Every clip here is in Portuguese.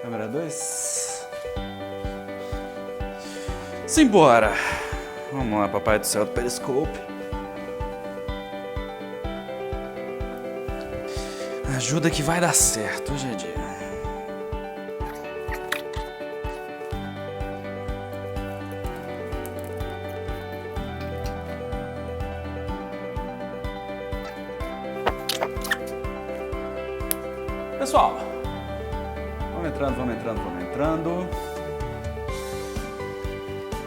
Câmera 2. Simbora! Vamos lá, papai do céu do Periscope. Ajuda que vai dar certo, hoje é dia. Pessoal, vamos entrando.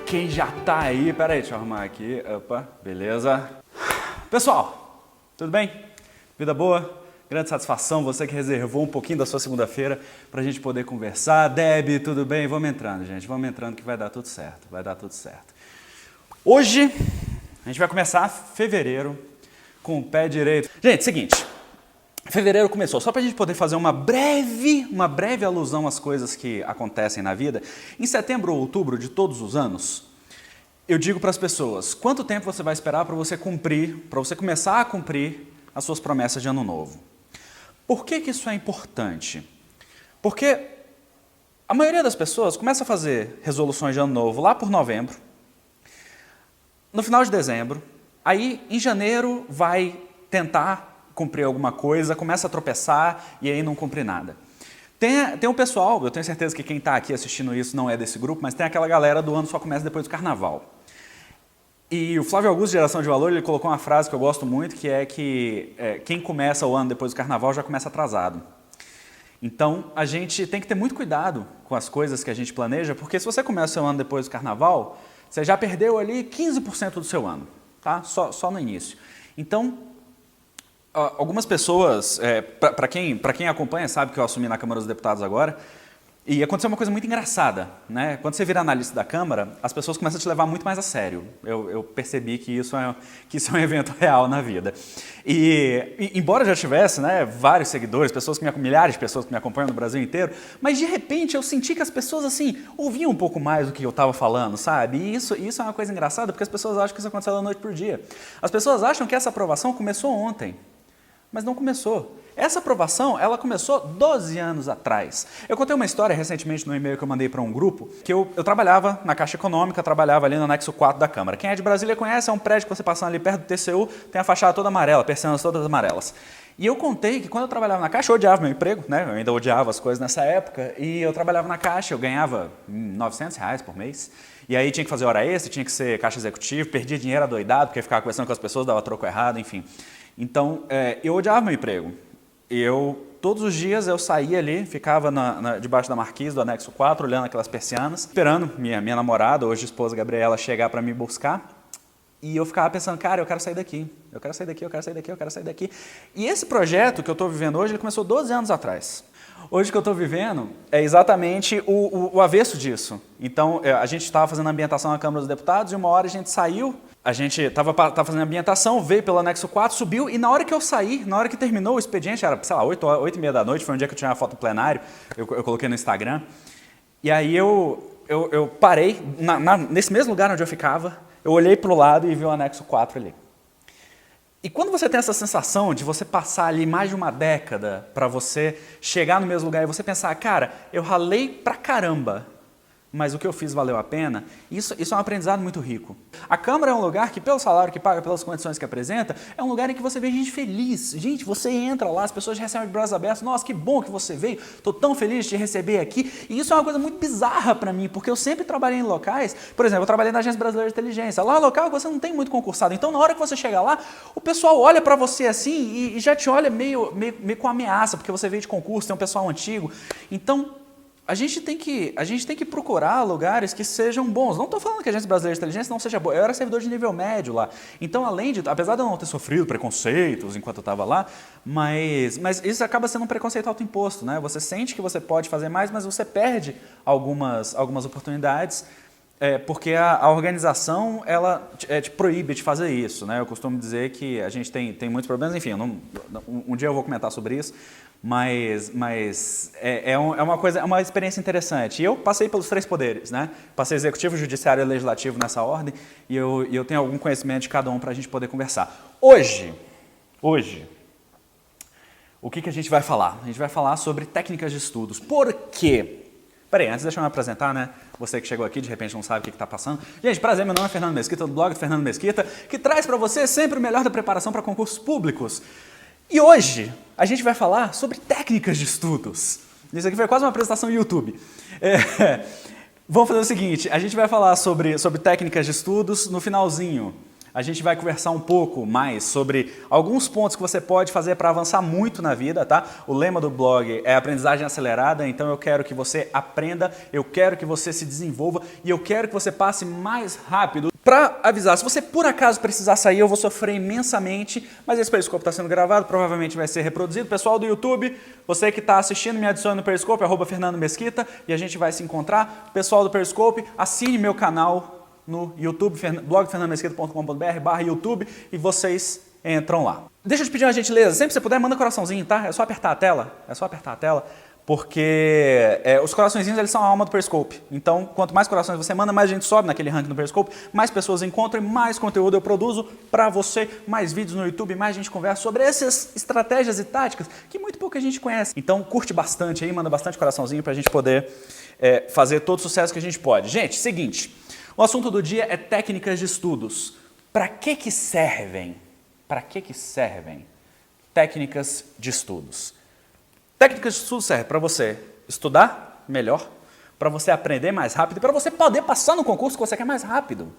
Quem já tá aí, peraí, deixa eu arrumar aqui. Opa, beleza. Pessoal, tudo bem? Vida boa? Grande satisfação, você que reservou um pouquinho da sua segunda-feira pra gente poder conversar. Deb, tudo bem? Vamos entrando, gente, vamos entrando que vai dar tudo certo, Hoje, a gente vai começar fevereiro com o pé direito. Gente, seguinte. Fevereiro começou, só para a gente poder fazer uma breve alusão às coisas que acontecem na vida. Em setembro ou outubro de todos os anos, eu digo para as pessoas, quanto tempo você vai esperar para você começar a cumprir as suas promessas de ano novo? Por que isso é importante? Porque a maioria das pessoas começa a fazer resoluções de ano novo lá por novembro, no final de dezembro, aí em janeiro vai tentar cumprir alguma coisa, começa a tropeçar e aí não cumpre nada. Tem um pessoal, eu tenho certeza que quem está aqui assistindo isso não é desse grupo, mas tem aquela galera do ano só começa depois do carnaval. E o Flávio Augusto, de Geração de Valor, ele colocou uma frase que eu gosto muito, que é que quem começa o ano depois do carnaval já começa atrasado. Então, a gente tem que ter muito cuidado com as coisas que a gente planeja, porque se você começa o seu ano depois do carnaval, você já perdeu ali 15% do seu ano, tá? Só no início. Então, algumas pessoas, para quem acompanha, sabe que eu assumi na Câmara dos Deputados agora, e aconteceu uma coisa muito engraçada, né? Quando você vira analista da Câmara, as pessoas começam a te levar muito mais a sério. Eu percebi que isso é um evento real na vida. E embora eu já tivesse, né, vários seguidores, milhares de pessoas que me acompanham no Brasil inteiro, mas de repente eu senti que as pessoas assim ouviam um pouco mais do que eu estava falando, sabe? E isso é uma coisa engraçada, porque as pessoas acham que isso aconteceu da noite para o dia. As pessoas acham que essa aprovação começou ontem. Mas não começou. Essa aprovação, ela começou 12 anos atrás. Eu contei uma história recentemente no e-mail que eu mandei para um grupo, que eu trabalhava na Caixa Econômica, trabalhava ali no anexo 4 da Câmara. Quem é de Brasília conhece, é um prédio que você passando ali perto do TCU, tem a fachada toda amarela, persianas todas amarelas. E eu contei que quando eu trabalhava na Caixa, eu odiava meu emprego, né? Eu ainda odiava as coisas nessa época, e eu trabalhava na Caixa, eu ganhava R$900 por mês, e aí tinha que fazer hora extra, tinha que ser caixa executivo, perdia dinheiro adoidado, porque ficava conversando com as pessoas, dava troco errado, enfim. Então, eu odiava meu emprego. Todos os dias eu saía ali, ficava debaixo da marquise do anexo 4, olhando aquelas persianas, esperando minha namorada, hoje esposa Gabriela, chegar para me buscar. E eu ficava pensando, cara, eu quero sair daqui. E esse projeto que eu estou vivendo hoje, ele começou 12 anos atrás. Hoje o que eu estou vivendo é exatamente o avesso disso. Então, a gente estava fazendo ambientação na Câmara dos Deputados e uma hora a gente saiu, a gente estava fazendo ambientação, veio pelo anexo 4, subiu e na hora que eu saí, na hora que terminou o expediente, era, sei lá, 8h30 da noite, foi um dia que eu tirei uma foto no plenário, eu coloquei no Instagram, e aí eu parei, nesse mesmo lugar onde eu ficava, eu olhei para o lado e vi o anexo 4 ali. E quando você tem essa sensação de você passar ali mais de uma década para você chegar no mesmo lugar e você pensar, cara, eu ralei pra caramba, mas o que eu fiz valeu a pena, isso é um aprendizado muito rico. A Câmara é um lugar que, pelo salário que paga, pelas condições que apresenta, é um lugar em que você vê gente feliz. Gente, você entra lá, as pessoas te recebem de braços abertos. Nossa, que bom que você veio, estou tão feliz de te receber aqui. E isso é uma coisa muito bizarra para mim, porque eu sempre trabalhei em locais, por exemplo, eu trabalhei na Agência Brasileira de Inteligência. Lá é um local que você não tem muito concursado. Então, na hora que você chega lá, o pessoal olha para você assim e já te olha meio com ameaça, porque você veio de concurso, tem um pessoal antigo. Então, a gente tem que procurar lugares que sejam bons. Não estou falando que a Agência Brasileira de Inteligência não seja boa. Eu era servidor de nível médio lá. Então, apesar de eu não ter sofrido preconceitos enquanto eu estava lá, mas isso acaba sendo um preconceito autoimposto, né? Você sente que você pode fazer mais, mas você perde algumas oportunidades, porque a organização ela te proíbe de fazer isso, né? Eu costumo dizer que a gente tem muitos problemas. Enfim, um dia eu vou comentar sobre isso. Mas é uma experiência interessante. E eu passei pelos 3 poderes, né? Passei executivo, judiciário e legislativo nessa ordem, e eu tenho algum conhecimento de cada um para a gente poder conversar. Hoje, o que a gente vai falar? A gente vai falar sobre técnicas de estudos. Por quê? Peraí, antes deixa eu me apresentar, né? Você que chegou aqui, de repente não sabe o que está passando. Gente, prazer, meu nome é Fernando Mesquita, do blog do Fernando Mesquita, que traz para você sempre o melhor da preparação para concursos públicos. E hoje a gente vai falar sobre técnicas de estudos. Isso aqui foi quase uma apresentação no YouTube. Vamos fazer o seguinte, a gente vai falar sobre técnicas de estudos no finalzinho. A gente vai conversar um pouco mais sobre alguns pontos que você pode fazer para avançar muito na vida, tá? O lema do blog é aprendizagem acelerada, então eu quero que você aprenda, eu quero que você se desenvolva e eu quero que você passe mais rápido. Para avisar, se você por acaso precisar sair, eu vou sofrer imensamente, mas esse Periscope está sendo gravado, provavelmente vai ser reproduzido. Pessoal do YouTube, você que está assistindo, me adicione no Periscope, @Fernando Mesquita, e a gente vai se encontrar. Pessoal do Periscope, assine meu canal no YouTube, blogfernandomesquita.com.br/YouTube, e vocês entram lá. Deixa eu te pedir uma gentileza, sempre que você puder, manda coraçãozinho, tá? É só apertar a tela, porque os coraçõezinhos eles são a alma do Periscope. Então, quanto mais corações você manda, mais a gente sobe naquele ranking do Periscope, mais pessoas encontram e mais conteúdo eu produzo para você, mais vídeos no YouTube, mais a gente conversa sobre essas estratégias e táticas que muito pouca gente conhece. Então, curte bastante aí, manda bastante coraçãozinho para a gente poder fazer todo o sucesso que a gente pode. Gente, seguinte, o assunto do dia é técnicas de estudos. Para que servem? Para que servem técnicas de estudos? Técnicas de estudo servem para você estudar melhor, para você aprender mais rápido e para você poder passar no concurso que você quer mais rápido.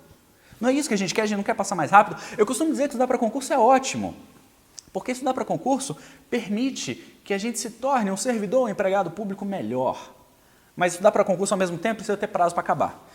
Não é isso que a gente não quer passar mais rápido. Eu costumo dizer que estudar para concurso é ótimo, porque estudar para concurso permite que a gente se torne um servidor, um empregado público melhor. Mas estudar para concurso ao mesmo tempo precisa ter prazo para acabar.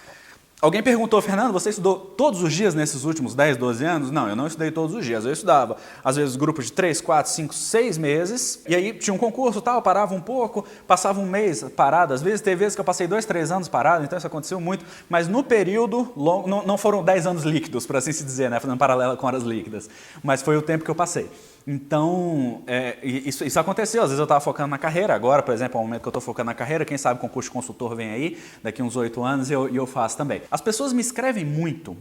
Alguém perguntou, Fernando, você estudou todos os dias nesses últimos 10, 12 anos? Não, eu não estudei todos os dias. Eu estudava, às vezes, grupos de 3, 4, 5, 6 meses. E aí tinha um concurso, tal, parava um pouco, passava um mês parado. Às vezes, teve vezes que eu passei 2, 3 anos parado, então isso aconteceu muito. Mas no período longo, não foram 10 anos líquidos, por assim se dizer, né? Fazendo paralela com horas líquidas. Mas foi o tempo que eu passei. Então, isso aconteceu. Às vezes eu estava focando na carreira. Agora, por exemplo, é o momento que eu estou focando na carreira. Quem sabe o concurso de consultor vem aí, daqui uns 8 anos, e eu faço também. As pessoas me escrevem muito,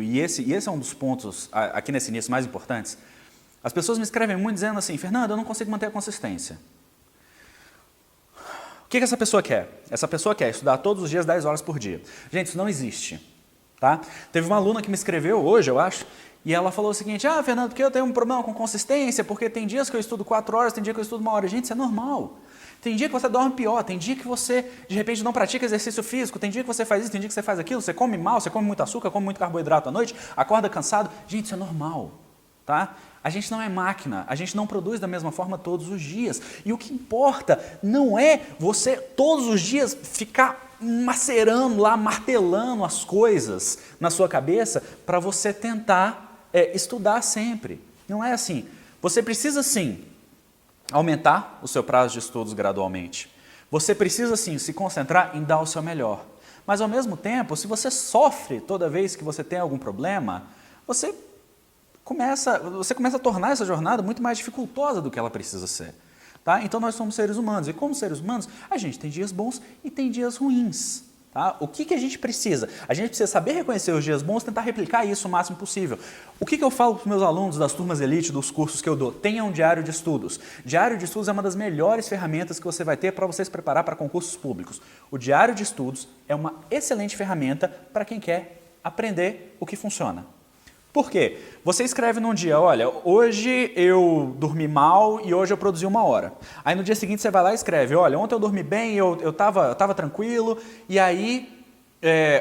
e esse é um dos pontos, aqui nesse início, mais importantes. As pessoas me escrevem muito dizendo assim, Fernando, eu não consigo manter a consistência. O que essa pessoa quer? Essa pessoa quer estudar todos os dias 10 horas por dia. Gente, isso não existe. Tá? Teve uma aluna que me escreveu hoje, eu acho, e ela falou o seguinte, Fernando, porque eu tenho um problema com consistência, porque tem dias que eu estudo 4 horas, tem dia que eu estudo 1 hora. Gente, isso é normal. Tem dia que você dorme pior, tem dia que você, de repente, não pratica exercício físico, tem dia que você faz isso, tem dia que você faz aquilo, você come mal, você come muito açúcar, come muito carboidrato à noite, acorda cansado. Gente, isso é normal. Tá? A gente não é máquina, a gente não produz da mesma forma todos os dias. E o que importa não é você todos os dias ficar macerando lá, martelando as coisas na sua cabeça para você tentar estudar sempre. Não é assim. Você precisa sim aumentar o seu prazo de estudos gradualmente. Você precisa sim se concentrar em dar o seu melhor. Mas ao mesmo tempo, se você sofre toda vez que você tem algum problema, você começa a tornar essa jornada muito mais dificultosa do que ela precisa ser. Tá? Então nós somos seres humanos e como seres humanos a gente tem dias bons e tem dias ruins. Tá? O que a gente precisa? A gente precisa saber reconhecer os dias bons e tentar replicar isso o máximo possível. O que eu falo para os meus alunos das turmas elite, dos cursos que eu dou? Tenha um diário de estudos. Diário de estudos é uma das melhores ferramentas que você vai ter para você se preparar para concursos públicos. O diário de estudos é uma excelente ferramenta para quem quer aprender o que funciona. Por quê? Você escreve num dia, olha, hoje eu dormi mal e hoje eu produzi 1 hora. Aí no dia seguinte você vai lá e escreve, olha, ontem eu dormi bem, eu tava tranquilo, e aí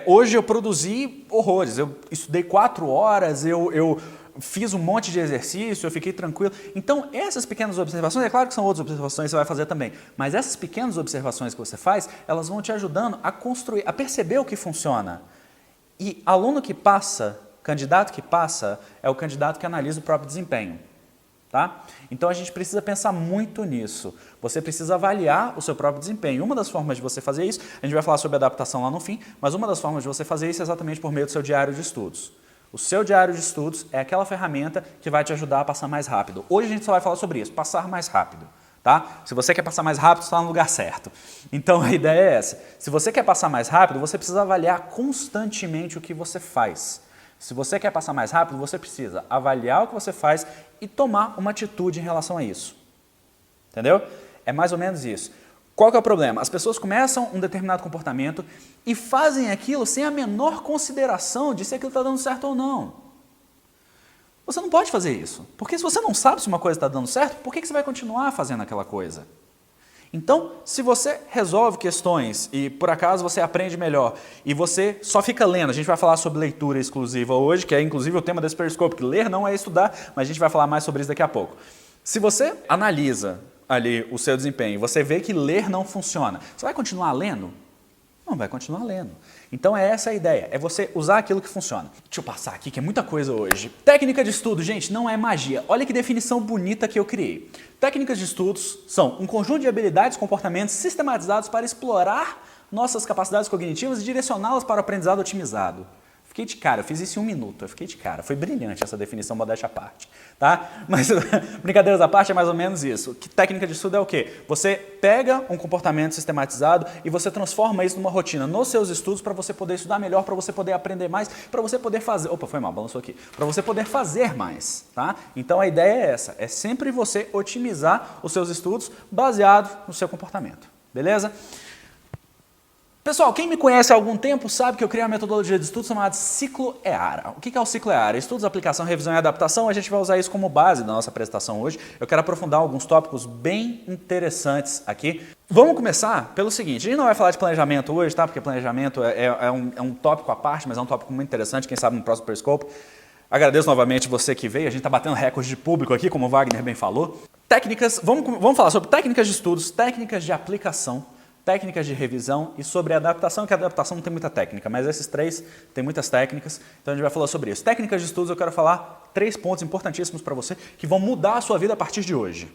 hoje eu produzi horrores. Eu estudei 4 horas, eu fiz um monte de exercício, eu fiquei tranquilo. Então essas pequenas observações, é claro que são outras observações que você vai fazer também, mas essas pequenas observações que você faz, elas vão te ajudando a construir, a perceber o que funciona. E aluno que passa, candidato que passa é o candidato que analisa o próprio desempenho. Tá? Então a gente precisa pensar muito nisso. Você precisa avaliar o seu próprio desempenho. Uma das formas de você fazer isso, a gente vai falar sobre adaptação lá no fim, mas uma das formas de você fazer isso é exatamente por meio do seu diário de estudos. O seu diário de estudos é aquela ferramenta que vai te ajudar a passar mais rápido. Hoje a gente só vai falar sobre isso, passar mais rápido. Tá? Se você quer passar mais rápido, você está no lugar certo. Então a ideia é essa. Se você quer passar mais rápido, você precisa avaliar constantemente o que você faz. Se você quer passar mais rápido, você precisa avaliar o que você faz e tomar uma atitude em relação a isso. Entendeu? É mais ou menos isso. Qual que é o problema? As pessoas começam um determinado comportamento e fazem aquilo sem a menor consideração de se aquilo está dando certo ou não. Você não pode fazer isso, porque se você não sabe se uma coisa está dando certo, por que você vai continuar fazendo aquela coisa? Então, se você resolve questões e por acaso você aprende melhor e você só fica lendo, a gente vai falar sobre leitura exclusiva hoje, que é inclusive o tema desse Periscope, que ler não é estudar, mas a gente vai falar mais sobre isso daqui a pouco. Se você analisa ali o seu desempenho e você vê que ler não funciona, você vai continuar lendo? Não vai continuar lendo. Então é essa a ideia, é você usar aquilo que funciona. Deixa eu passar aqui, que é muita coisa hoje. Técnica de estudo, gente, não é magia. Olha que definição bonita que eu criei. Técnicas de estudos são um conjunto de habilidades e comportamentos sistematizados para explorar nossas capacidades cognitivas e direcioná-las para o aprendizado otimizado. Fiquei de cara, eu fiz isso em 1 minuto, eu fiquei de cara. Foi brilhante essa definição, modéstia à parte. Tá? Mas, brincadeiras à parte, é mais ou menos isso. Que técnica de estudo é o quê? Você pega um comportamento sistematizado e você transforma isso numa rotina nos seus estudos para você poder estudar melhor, para você poder aprender mais, para você poder fazer... Opa, foi mal, balançou aqui. Para você poder fazer mais. Tá? Então, a ideia é essa. É sempre você otimizar os seus estudos baseado no seu comportamento. Beleza? Pessoal, quem me conhece há algum tempo sabe que eu criei uma metodologia de estudo chamada Ciclo EARA. O que é o Ciclo EARA? Estudos, aplicação, revisão e adaptação. A gente vai usar isso como base da nossa apresentação hoje. Eu quero aprofundar alguns tópicos bem interessantes aqui. Vamos começar pelo seguinte, a gente não vai falar de planejamento hoje, tá? Porque planejamento é um tópico à parte, mas é um tópico muito interessante, quem sabe no próximo Periscope. Agradeço novamente você que veio, a gente está batendo recorde de público aqui, como o Wagner bem falou. Técnicas, vamos falar sobre técnicas de estudos, técnicas de aplicação, técnicas de revisão e sobre adaptação, que a adaptação não tem muita técnica, mas esses três têm muitas técnicas, então a gente vai falar sobre isso. Técnicas de estudos, eu quero falar 3 pontos importantíssimos para você, que vão mudar a sua vida a partir de hoje.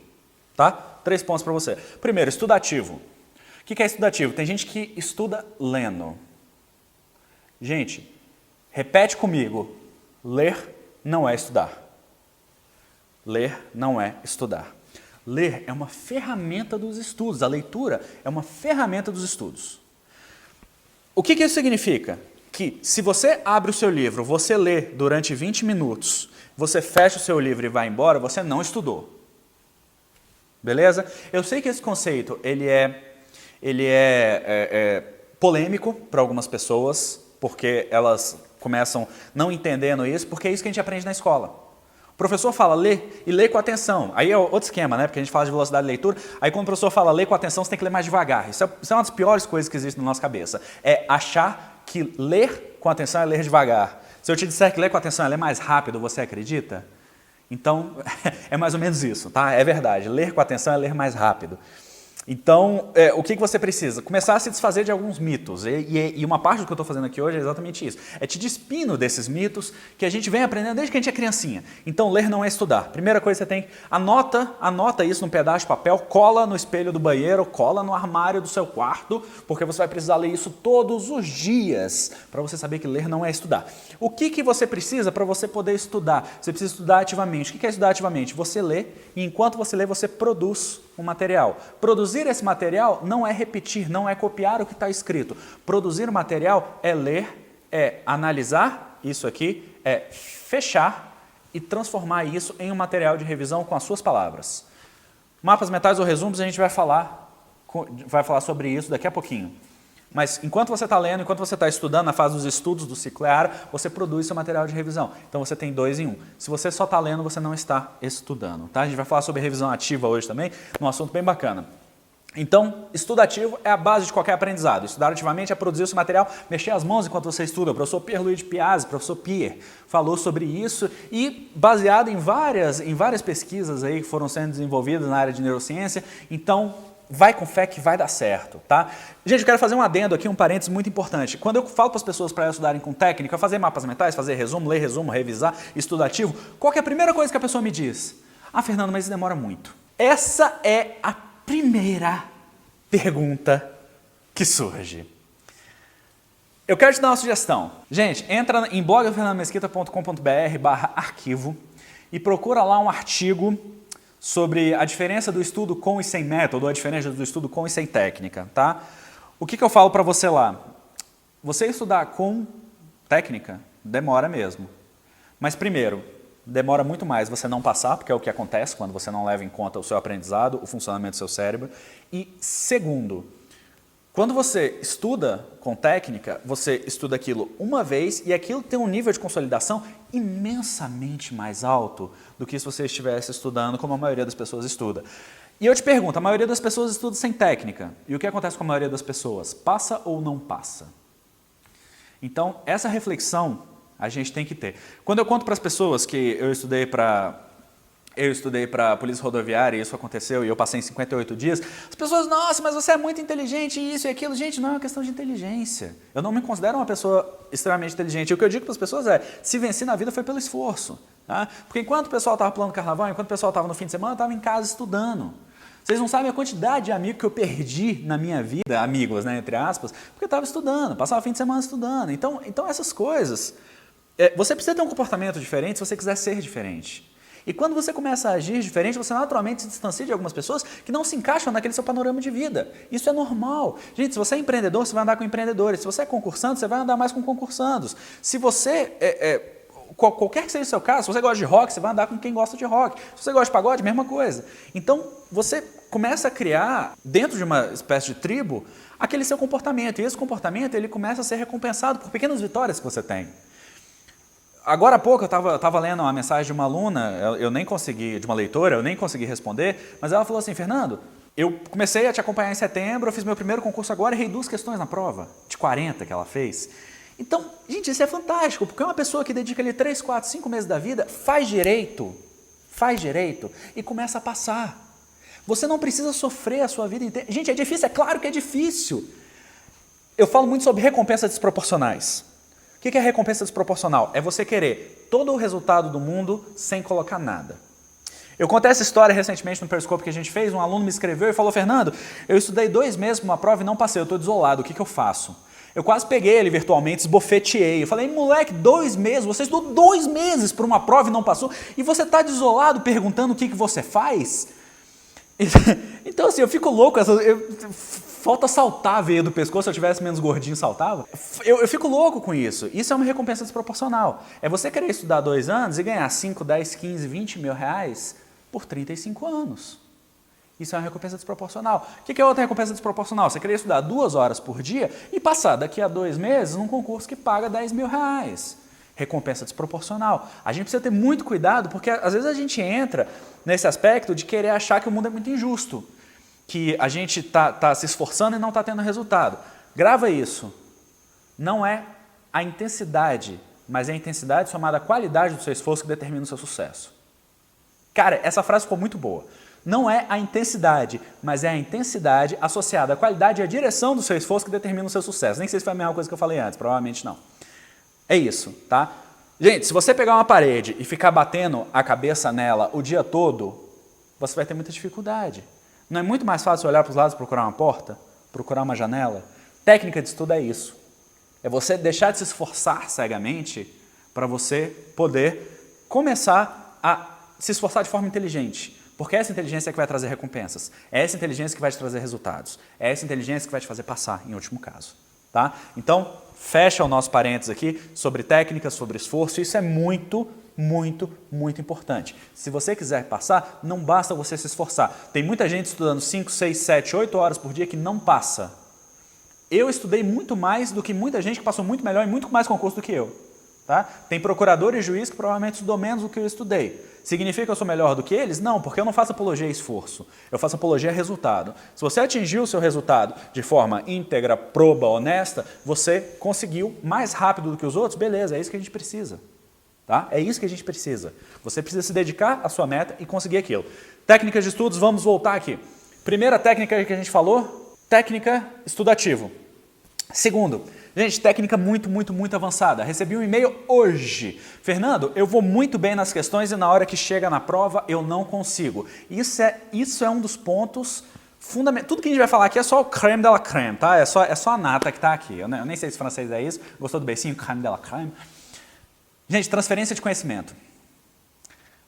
Tá? 3 pontos para você. Primeiro, estudativo. O que é estudativo? Tem gente que estuda lendo. Gente, repete comigo, ler não é estudar. Ler não é estudar. Ler é uma ferramenta dos estudos, a leitura é uma ferramenta dos estudos. O que isso significa? Que se você abre o seu livro, você lê durante 20 minutos, você fecha o seu livro e vai embora, você não estudou. Beleza? Eu sei que esse conceito ele é polêmico para algumas pessoas, porque elas começam não entendendo isso, porque é isso que a gente aprende na escola. O professor fala, lê, e lê com atenção. Aí é outro esquema, né? Porque a gente fala de velocidade de leitura. Aí quando o professor fala, lê com atenção, você tem que ler mais devagar. Isso é uma das piores coisas que existe na nossa cabeça. É achar que ler com atenção é ler devagar. Se eu te disser que ler com atenção é ler mais rápido, você acredita? Então, é mais ou menos isso, tá? É verdade. Ler com atenção é ler mais rápido. Então, o que você precisa? Começar a se desfazer de alguns mitos. E uma parte do que eu estou fazendo aqui hoje é exatamente isso. É te despindo desses mitos que a gente vem aprendendo desde que a gente é criancinha. Então, ler não é estudar. Primeira coisa que você tem, anota isso num pedaço de papel, cola no espelho do banheiro, cola no armário do seu quarto, porque você vai precisar ler isso todos os dias, para você saber que ler não é estudar. O que você precisa para você poder estudar? Você precisa estudar ativamente. O que é estudar ativamente? Você lê, e enquanto você lê, você produz um material. Produzir esse material não é repetir, não é copiar o que está escrito. Produzir o material é ler, é analisar isso aqui, é fechar e transformar isso em um material de revisão com as suas palavras. Mapas mentais ou resumos, a gente vai falar sobre isso daqui a pouquinho. Mas enquanto você está lendo, enquanto você está estudando, na fase dos estudos do Ciclo EARA, você produz seu material de revisão. Então você tem 2 em 1. Se você só está lendo, você não está estudando. Tá? A gente vai falar sobre revisão ativa hoje também, um assunto bem bacana. Então, estudo ativo é a base de qualquer aprendizado. Estudar ativamente é produzir o seu material, mexer as mãos enquanto você estuda. O professor Pierluigi Piazzi, professor Pierre, falou sobre isso e baseado em várias pesquisas aí que foram sendo desenvolvidas na área de neurociência. Então, vai com fé que vai dar certo, tá? Gente, eu quero fazer um adendo aqui, um parênteses muito importante. Quando eu falo para as pessoas para estudarem com técnica, fazer mapas mentais, fazer resumo, ler resumo, revisar, estudativo, qual que é a primeira coisa que a pessoa me diz? Ah, Fernando, mas isso demora muito. Essa é a primeira pergunta que surge. Eu quero te dar uma sugestão. Gente, entra em blogfernandomesquita.com.br/arquivo e procura lá um artigo sobre a diferença do estudo com e sem método, ou a diferença do estudo com e sem técnica, tá? O que eu falo para você lá? Você estudar com técnica demora mesmo. Mas primeiro, demora muito mais você não passar, porque é o que acontece quando você não leva em conta o seu aprendizado, o funcionamento do seu cérebro. E segundo, quando você estuda com técnica, você estuda aquilo uma vez e aquilo tem um nível de consolidação imensamente mais alto do que se você estivesse estudando como a maioria das pessoas estuda. E eu te pergunto, a maioria das pessoas estuda sem técnica. E o que acontece com a maioria das pessoas? Passa ou não passa? Então, essa reflexão a gente tem que ter. Quando eu conto para as pessoas que eu estudei para a Polícia Rodoviária e isso aconteceu e eu passei em 58 dias, as pessoas, nossa, mas você é muito inteligente, isso e aquilo. Gente, não é uma questão de inteligência. Eu não me considero uma pessoa extremamente inteligente. E o que eu digo para as pessoas é, se venci na vida foi pelo esforço. Tá? Porque enquanto o pessoal estava pulando carnaval, enquanto o pessoal estava no fim de semana, eu estava em casa estudando. Vocês não sabem a quantidade de amigos que eu perdi na minha vida, amigos, né, entre aspas, porque eu estava estudando, passava o fim de semana estudando. Então essas coisas, você precisa ter um comportamento diferente se você quiser ser diferente. E quando você começa a agir diferente, você naturalmente se distancia de algumas pessoas que não se encaixam naquele seu panorama de vida. Isso é normal. Gente, se você é empreendedor, você vai andar com empreendedores. Se você é concursante, você vai andar mais com concursandos. Se você qualquer que seja o seu caso, se você gosta de rock, você vai andar com quem gosta de rock. Se você gosta de pagode, mesma coisa. Então, você começa a criar, dentro de uma espécie de tribo, aquele seu comportamento. E esse comportamento, ele começa a ser recompensado por pequenas vitórias que você tem. Agora há pouco eu estava lendo uma mensagem de uma aluna, eu nem consegui, de uma leitora, eu nem consegui responder, mas ela falou assim, Fernando, eu comecei a te acompanhar em setembro, eu fiz meu primeiro concurso agora e errei 2 questões na prova, de 40 que ela fez. Então, gente, isso é fantástico, porque é uma pessoa que dedica ali 3, 4, 5 meses da vida, faz direito e começa a passar. Você não precisa sofrer a sua vida inteira. Gente, é difícil? É claro que é difícil. Eu falo muito sobre recompensas desproporcionais. O que é recompensa desproporcional? É você querer todo o resultado do mundo sem colocar nada. Eu contei essa história recentemente no Periscope que a gente fez, um aluno me escreveu e falou, Fernando, eu estudei 2 meses para uma prova e não passei, eu estou desolado, o que eu faço? Eu quase peguei ele virtualmente, esbofeteei. Eu falei, moleque, 2 meses, você estudou 2 meses para uma prova e não passou, e você está desolado perguntando o que você faz? Então assim, eu fico louco, falta saltar a veia do pescoço, se eu tivesse menos gordinho saltava. Eu fico louco com isso. Isso é uma recompensa desproporcional. É você querer estudar 2 anos e ganhar 5, 10, 15, 20 mil reais por 35 anos. Isso é uma recompensa desproporcional. O que é outra recompensa desproporcional? Você querer estudar 2 horas por dia e passar daqui a 2 meses num concurso que paga 10 mil reais. Recompensa desproporcional. A gente precisa ter muito cuidado porque às vezes a gente entra nesse aspecto de querer achar que o mundo é muito injusto. Que a gente está se esforçando e não está tendo resultado. Grava isso. Não é a intensidade, mas é a intensidade somada à qualidade do seu esforço que determina o seu sucesso. Cara, essa frase ficou muito boa. Não é a intensidade, mas é a intensidade associada à qualidade e à direção do seu esforço que determina o seu sucesso. Nem sei se foi a mesma coisa que eu falei antes, provavelmente não. É isso, tá? Gente, se você pegar uma parede e ficar batendo a cabeça nela o dia todo, você vai ter muita dificuldade. Não é muito mais fácil olhar para os lados e procurar uma porta? Procurar uma janela? Técnica de estudo é isso. É você deixar de se esforçar cegamente para você poder começar a se esforçar de forma inteligente. Porque é essa inteligência que vai trazer recompensas. É essa inteligência que vai te trazer resultados. É essa inteligência que vai te fazer passar, em último caso. Tá? Então, fecha o nosso parênteses aqui sobre técnicas, sobre esforço. Isso é muito, muito, muito importante. Se você quiser passar, não basta você se esforçar. Tem muita gente estudando 5, 6, 7, 8 horas por dia que não passa. Eu estudei muito mais do que muita gente que passou muito melhor e muito mais concurso do que eu. Tá? Tem procurador e juiz que provavelmente estudou menos do que eu estudei. Significa que eu sou melhor do que eles? Não, porque eu não faço apologia a esforço. Eu faço apologia a resultado. Se você atingiu o seu resultado de forma íntegra, proba, honesta, você conseguiu mais rápido do que os outros, beleza, é isso que a gente precisa. Tá? É isso que a gente precisa. Você precisa se dedicar à sua meta e conseguir aquilo. Técnicas de estudos, vamos voltar aqui. Primeira técnica que a gente falou, técnica estudativo. Segundo, gente, técnica muito, muito, muito avançada. Recebi um e-mail hoje. Fernando, eu vou muito bem nas questões e na hora que chega na prova eu não consigo. Isso é um dos pontos fundamentais. Tudo que a gente vai falar aqui é só o crème de la crème, tá? É só a nata que está aqui. Eu nem sei se francês é isso. Gostou do beicinho? Crème de la crème. Gente, transferência de conhecimento.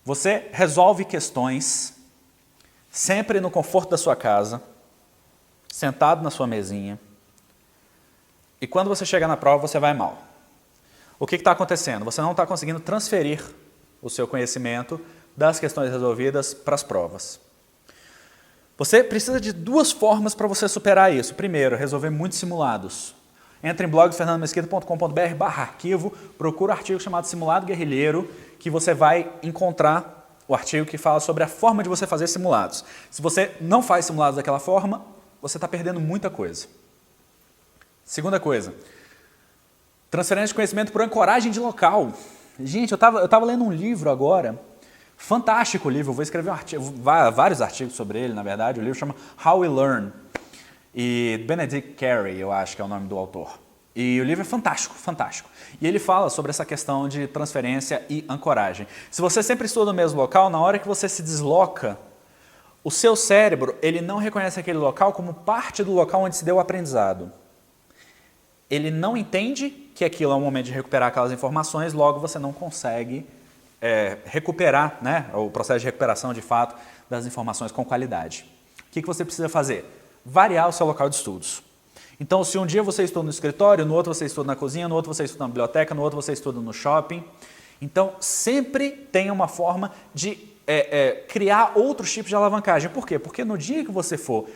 Você resolve questões sempre no conforto da sua casa, sentado na sua mesinha. E quando você chegar na prova, você vai mal. O que está acontecendo? Você não está conseguindo transferir o seu conhecimento das questões resolvidas para as provas. Você precisa de duas formas para você superar isso. Primeiro, resolver muitos simulados. Entra em blog.fernandomesquita.com.br/arquivo, procura um artigo chamado Simulado Guerrilheiro, que você vai encontrar o artigo que fala sobre a forma de você fazer simulados. Se você não faz simulados daquela forma, você está perdendo muita coisa. Segunda coisa, transferência de conhecimento por ancoragem de local. Gente, eu tava lendo um livro agora, fantástico livro, eu vou escrever vários artigos sobre ele, na verdade. O livro chama How We Learn, e Benedict Carey, eu acho que é o nome do autor. E o livro é fantástico, fantástico. E ele fala sobre essa questão de transferência e ancoragem. Se você sempre estuda no mesmo local, na hora que você se desloca, o seu cérebro ele não reconhece aquele local como parte do local onde se deu o aprendizado. Ele não entende que aquilo é um momento de recuperar aquelas informações, logo você não consegue recuperar, né, o processo de recuperação de fato das informações com qualidade. O que você precisa fazer? Variar o seu local de estudos. Então, se um dia você estuda no escritório, no outro você estuda na cozinha, no outro você estuda na biblioteca, no outro você estuda no shopping. Então, sempre tenha uma forma de criar outros tipos de alavancagem. Por quê? Porque no dia que você for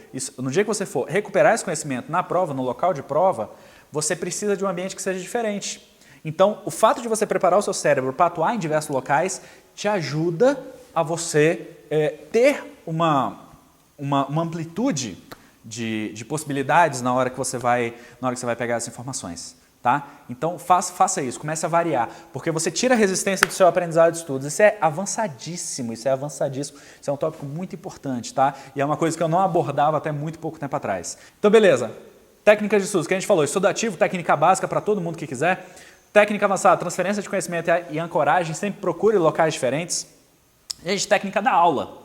recuperar esse conhecimento na prova, no local de prova, você precisa de um ambiente que seja diferente. Então, o fato de você preparar o seu cérebro para atuar em diversos locais te ajuda a você ter uma amplitude de possibilidades na hora que você vai pegar as informações. Tá? Então, faça isso, comece a variar, porque você tira a resistência do seu aprendizado de estudos. Isso é avançadíssimo, isso é um tópico muito importante, tá? E é uma coisa que eu não abordava até muito pouco tempo atrás. Então, beleza. Técnicas de estudos, que a gente falou, estudo ativo, técnica básica para todo mundo que quiser. Técnica avançada, transferência de conhecimento e ancoragem, sempre procure locais diferentes. Gente, técnica da aula.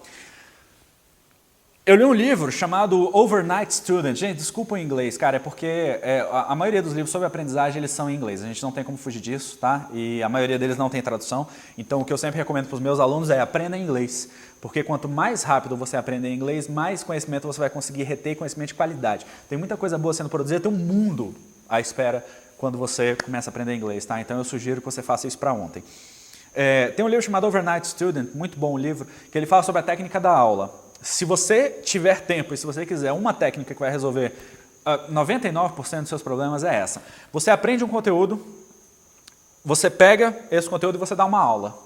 Eu li um livro chamado Overnight Student. Gente, desculpa o inglês, cara, é porque a maioria dos livros sobre aprendizagem eles são em inglês. A gente não tem como fugir disso, tá? E a maioria deles não tem tradução. Então, o que eu sempre recomendo para os meus alunos é aprenda inglês. Porque quanto mais rápido você aprender inglês, mais conhecimento você vai conseguir reter e conhecimento de qualidade. Tem muita coisa boa sendo produzida, tem um mundo à espera quando você começa a aprender inglês, tá? Então, eu sugiro que você faça isso para ontem. Tem um livro chamado Overnight Student, muito bom o livro, que ele fala sobre a técnica da aula. Se você tiver tempo e se você quiser uma técnica que vai resolver 99% dos seus problemas é essa. Você aprende um conteúdo, você pega esse conteúdo e você dá uma aula.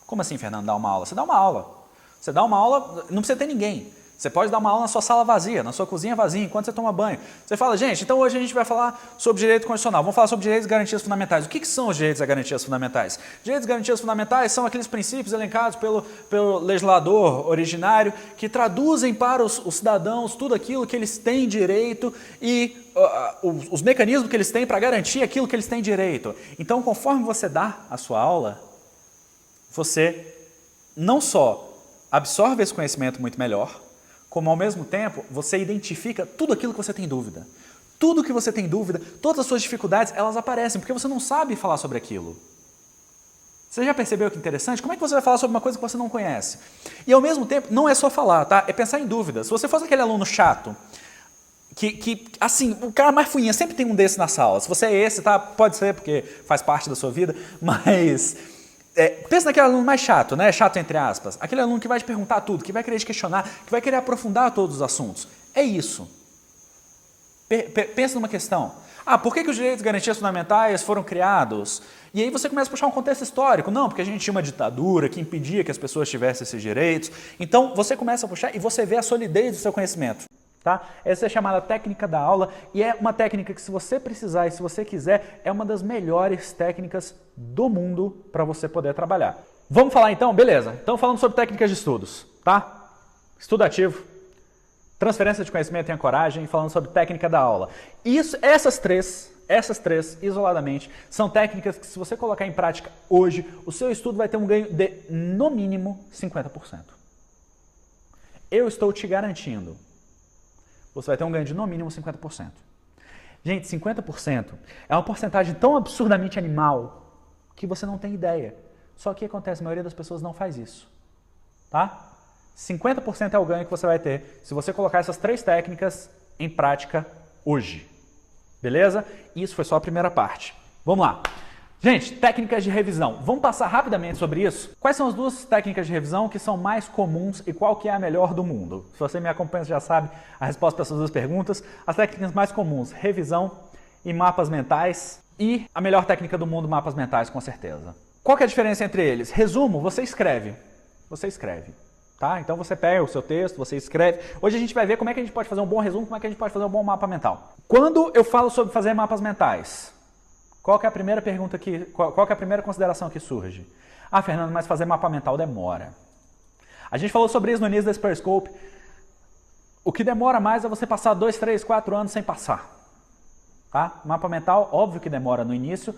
Como assim, Fernando, dar uma aula? Você dá uma aula. Você dá uma aula, não precisa ter ninguém. Você pode dar uma aula na sua sala vazia, na sua cozinha vazia, enquanto você toma banho. Você fala, gente, então hoje a gente vai falar sobre direito constitucional. Vamos falar sobre direitos e garantias fundamentais. O que são os direitos e garantias fundamentais? Direitos e garantias fundamentais são aqueles princípios elencados pelo legislador originário que traduzem para os cidadãos tudo aquilo que eles têm direito e os mecanismos que eles têm para garantir aquilo que eles têm direito. Então, conforme você dá a sua aula, você não só absorve esse conhecimento muito melhor, como ao mesmo tempo você identifica tudo aquilo que você tem dúvida. Tudo que você tem dúvida, todas as suas dificuldades, elas aparecem, porque você não sabe falar sobre aquilo. Você já percebeu que interessante? Como é que você vai falar sobre uma coisa que você não conhece? E ao mesmo tempo, não é só falar, tá? É pensar em dúvidas. Se você fosse aquele aluno chato, assim, o cara mais fuinha, sempre tem um desse na sala. Se você é esse, tá? Pode ser, porque faz parte da sua vida, mas... pensa naquele aluno mais chato, né? Chato entre aspas. Aquele aluno que vai te perguntar tudo, que vai querer te questionar, que vai querer aprofundar todos os assuntos. É isso. Pensa numa questão. Por que os direitos e garantias fundamentais foram criados? E aí você começa a puxar um contexto histórico. Não, porque a gente tinha uma ditadura que impedia que as pessoas tivessem esses direitos. Então você começa a puxar e você vê a solidez do seu conhecimento. Tá? Essa é chamada técnica da aula e é uma técnica que, se você precisar e se você quiser, é uma das melhores técnicas do mundo para você poder trabalhar. Vamos falar então? Beleza. Então falando sobre técnicas de estudos, tá? Estudo ativo, transferência de conhecimento e ancoragem, falando sobre técnica da aula. Essas três, isoladamente, são técnicas que, se você colocar em prática hoje, o seu estudo vai ter um ganho de, no mínimo, 50%. Eu estou te garantindo. Você vai ter um ganho de no mínimo 50%. Gente, 50% é uma porcentagem tão absurdamente animal que você não tem ideia. Só que acontece, a maioria das pessoas não faz isso. Tá? 50% é o ganho que você vai ter se você colocar essas três técnicas em prática hoje. Beleza? Isso foi só a primeira parte. Vamos lá. Gente, técnicas de revisão. Vamos passar rapidamente sobre isso? Quais são as duas técnicas de revisão que são mais comuns e qual que é a melhor do mundo? Se você me acompanha, você já sabe a resposta para essas duas perguntas. As técnicas mais comuns, revisão e mapas mentais. E a melhor técnica do mundo, mapas mentais, com certeza. Qual que é a diferença entre eles? Resumo, você escreve. Você escreve. Tá? Então você pega o seu texto, você escreve. Hoje a gente vai ver como é que a gente pode fazer um bom resumo, como é que a gente pode fazer um bom mapa mental. Quando eu falo sobre fazer mapas mentais, qual que é a primeira pergunta qual que é a primeira consideração que surge? Ah, Fernando, mas fazer mapa mental demora. A gente falou sobre isso no início desse Periscope. O que demora mais é você passar 2, 3, 4 anos sem passar. Tá? Mapa mental, óbvio que demora no início.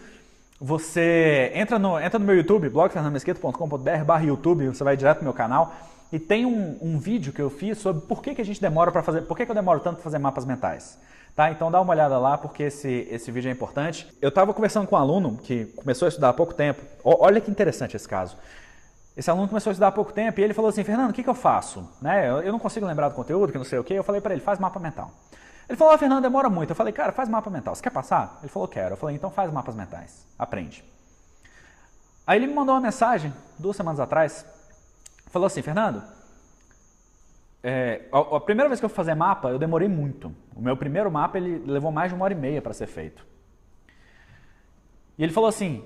Você entra no meu YouTube, blogfernandomesquita.com.br/YouTube, você vai direto pro meu canal. E tem um vídeo que eu fiz sobre por que a gente demora para fazer, por que eu demoro tanto para fazer mapas mentais. Tá? Então dá uma olhada lá porque esse vídeo é importante. Eu estava conversando com um aluno que começou a estudar há pouco tempo. Olha que interessante esse caso. Esse aluno começou a estudar há pouco tempo e ele falou assim, Fernando, o que eu faço? Né? Eu não consigo lembrar do conteúdo, que não sei o que. Eu falei para ele, faz mapa mental. Ele falou, Fernando, demora muito. Eu falei, cara, faz mapa mental. Você quer passar? Ele falou, quero. Eu falei, então faz mapas mentais. Aprende. Aí ele me mandou uma mensagem 2 semanas atrás. Falou assim, Fernando, a primeira vez que eu fui fazer mapa, eu demorei muito. O meu primeiro mapa, ele levou mais de 1h30 para ser feito. E ele falou assim,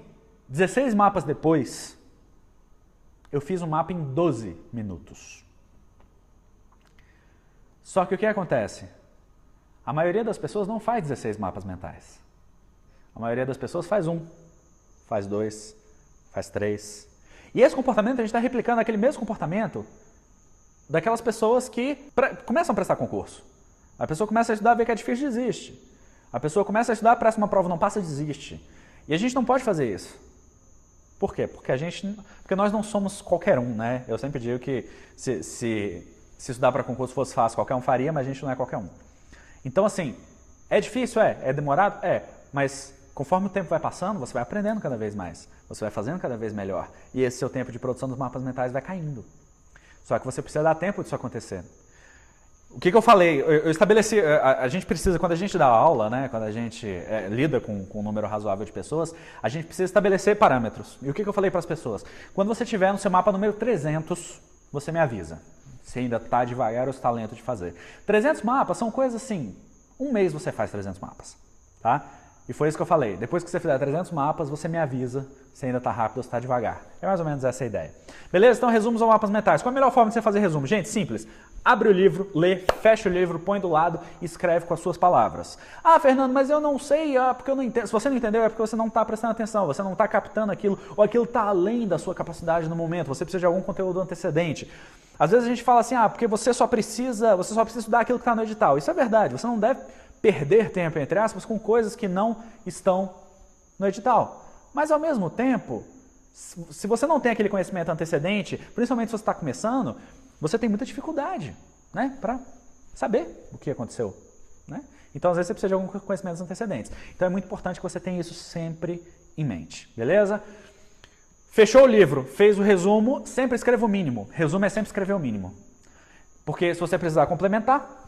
16 mapas depois, eu fiz um mapa em 12 minutos. Só que o que acontece? A maioria das pessoas não faz 16 mapas mentais. A maioria das pessoas faz 1, faz 2, faz 3. E esse comportamento, a gente está replicando aquele mesmo comportamento daquelas pessoas que começam a prestar concurso. A pessoa começa a estudar, vê que é difícil, desiste. A pessoa começa a estudar, presta uma prova, não passa, desiste. E a gente não pode fazer isso. Por quê? Porque nós não somos qualquer um, né? Eu sempre digo que se estudar para concurso fosse fácil, qualquer um faria, mas a gente não é qualquer um. Então, assim, é difícil? É demorado? Mas conforme o tempo vai passando, você vai aprendendo cada vez mais, você vai fazendo cada vez melhor, e esse seu tempo de produção dos mapas mentais vai caindo. Só que você precisa dar tempo disso acontecer. O que eu falei? Eu estabeleci, a gente precisa, quando a gente dá aula, né, quando a gente lida com um número razoável de pessoas, a gente precisa estabelecer parâmetros. E o que eu falei para as pessoas? Quando você estiver no seu mapa número 300, você me avisa. Se ainda está devagar ou está lento de fazer. 300 mapas são coisas assim, 1 mês você faz 300 mapas, tá? E foi isso que eu falei. Depois que você fizer 300 mapas, você me avisa se ainda está rápido ou se está devagar. É mais ou menos essa a ideia. Beleza? Então, resumos ou mapas mentais. Qual a melhor forma de você fazer resumo? Gente, simples. Abre o livro, lê, fecha o livro, põe do lado e escreve com as suas palavras. Ah, Fernando, mas eu não sei, porque eu não entendo. Se você não entendeu, é porque você não está prestando atenção, você não está captando aquilo, ou aquilo está além da sua capacidade no momento, você precisa de algum conteúdo antecedente. Às vezes a gente fala assim, porque você só precisa estudar aquilo que está no edital. Isso é verdade, você não deve perder tempo, entre aspas, com coisas que não estão no edital. Mas ao mesmo tempo, se você não tem aquele conhecimento antecedente, principalmente se você está começando, você tem muita dificuldade, né, para saber o que aconteceu, né? Então, às vezes, você precisa de alguns conhecimentos antecedentes. Então, é muito importante que você tenha isso sempre em mente, beleza? Fechou o livro, fez o resumo, sempre escreva o mínimo. Resumo é sempre escrever o mínimo. Porque se você precisar complementar,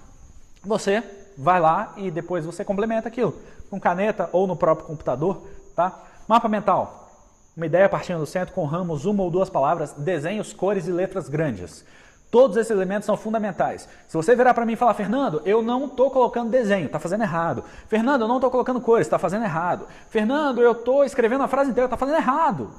você vai lá e depois você complementa aquilo, com caneta ou no próprio computador, tá? Mapa mental. Uma ideia partindo do centro com ramos, 1 ou 2 palavras, desenhos, cores e letras grandes. Todos esses elementos são fundamentais. Se você virar para mim e falar, Fernando, eu não estou colocando desenho, está fazendo errado. Fernando, eu não estou colocando cores, está fazendo errado. Fernando, eu estou escrevendo a frase inteira, está fazendo errado.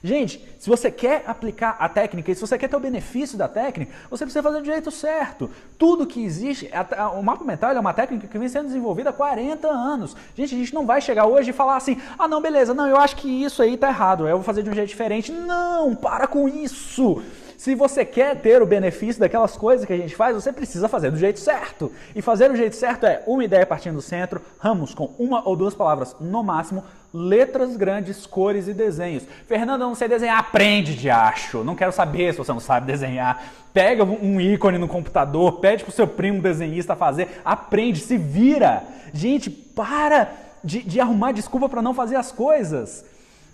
Gente, se você quer aplicar a técnica e se você quer ter o benefício da técnica, você precisa fazer do jeito certo. Tudo que existe, o mapa mental é uma técnica que vem sendo desenvolvida há 40 anos. Gente, a gente não vai chegar hoje e falar assim, não, beleza, não, eu acho que isso aí está errado, eu vou fazer de um jeito diferente. Não, para com isso! Se você quer ter o benefício daquelas coisas que a gente faz, você precisa fazer do jeito certo. E fazer do jeito certo é uma ideia partindo do centro, ramos com 1 ou 2 palavras no máximo, letras grandes, cores e desenhos. Fernando, eu não sei desenhar, aprende de acho. Não quero saber se você não sabe desenhar. Pega um ícone no computador, pede pro seu primo desenhista fazer, aprende, se vira. Gente, para de arrumar desculpa para não fazer as coisas.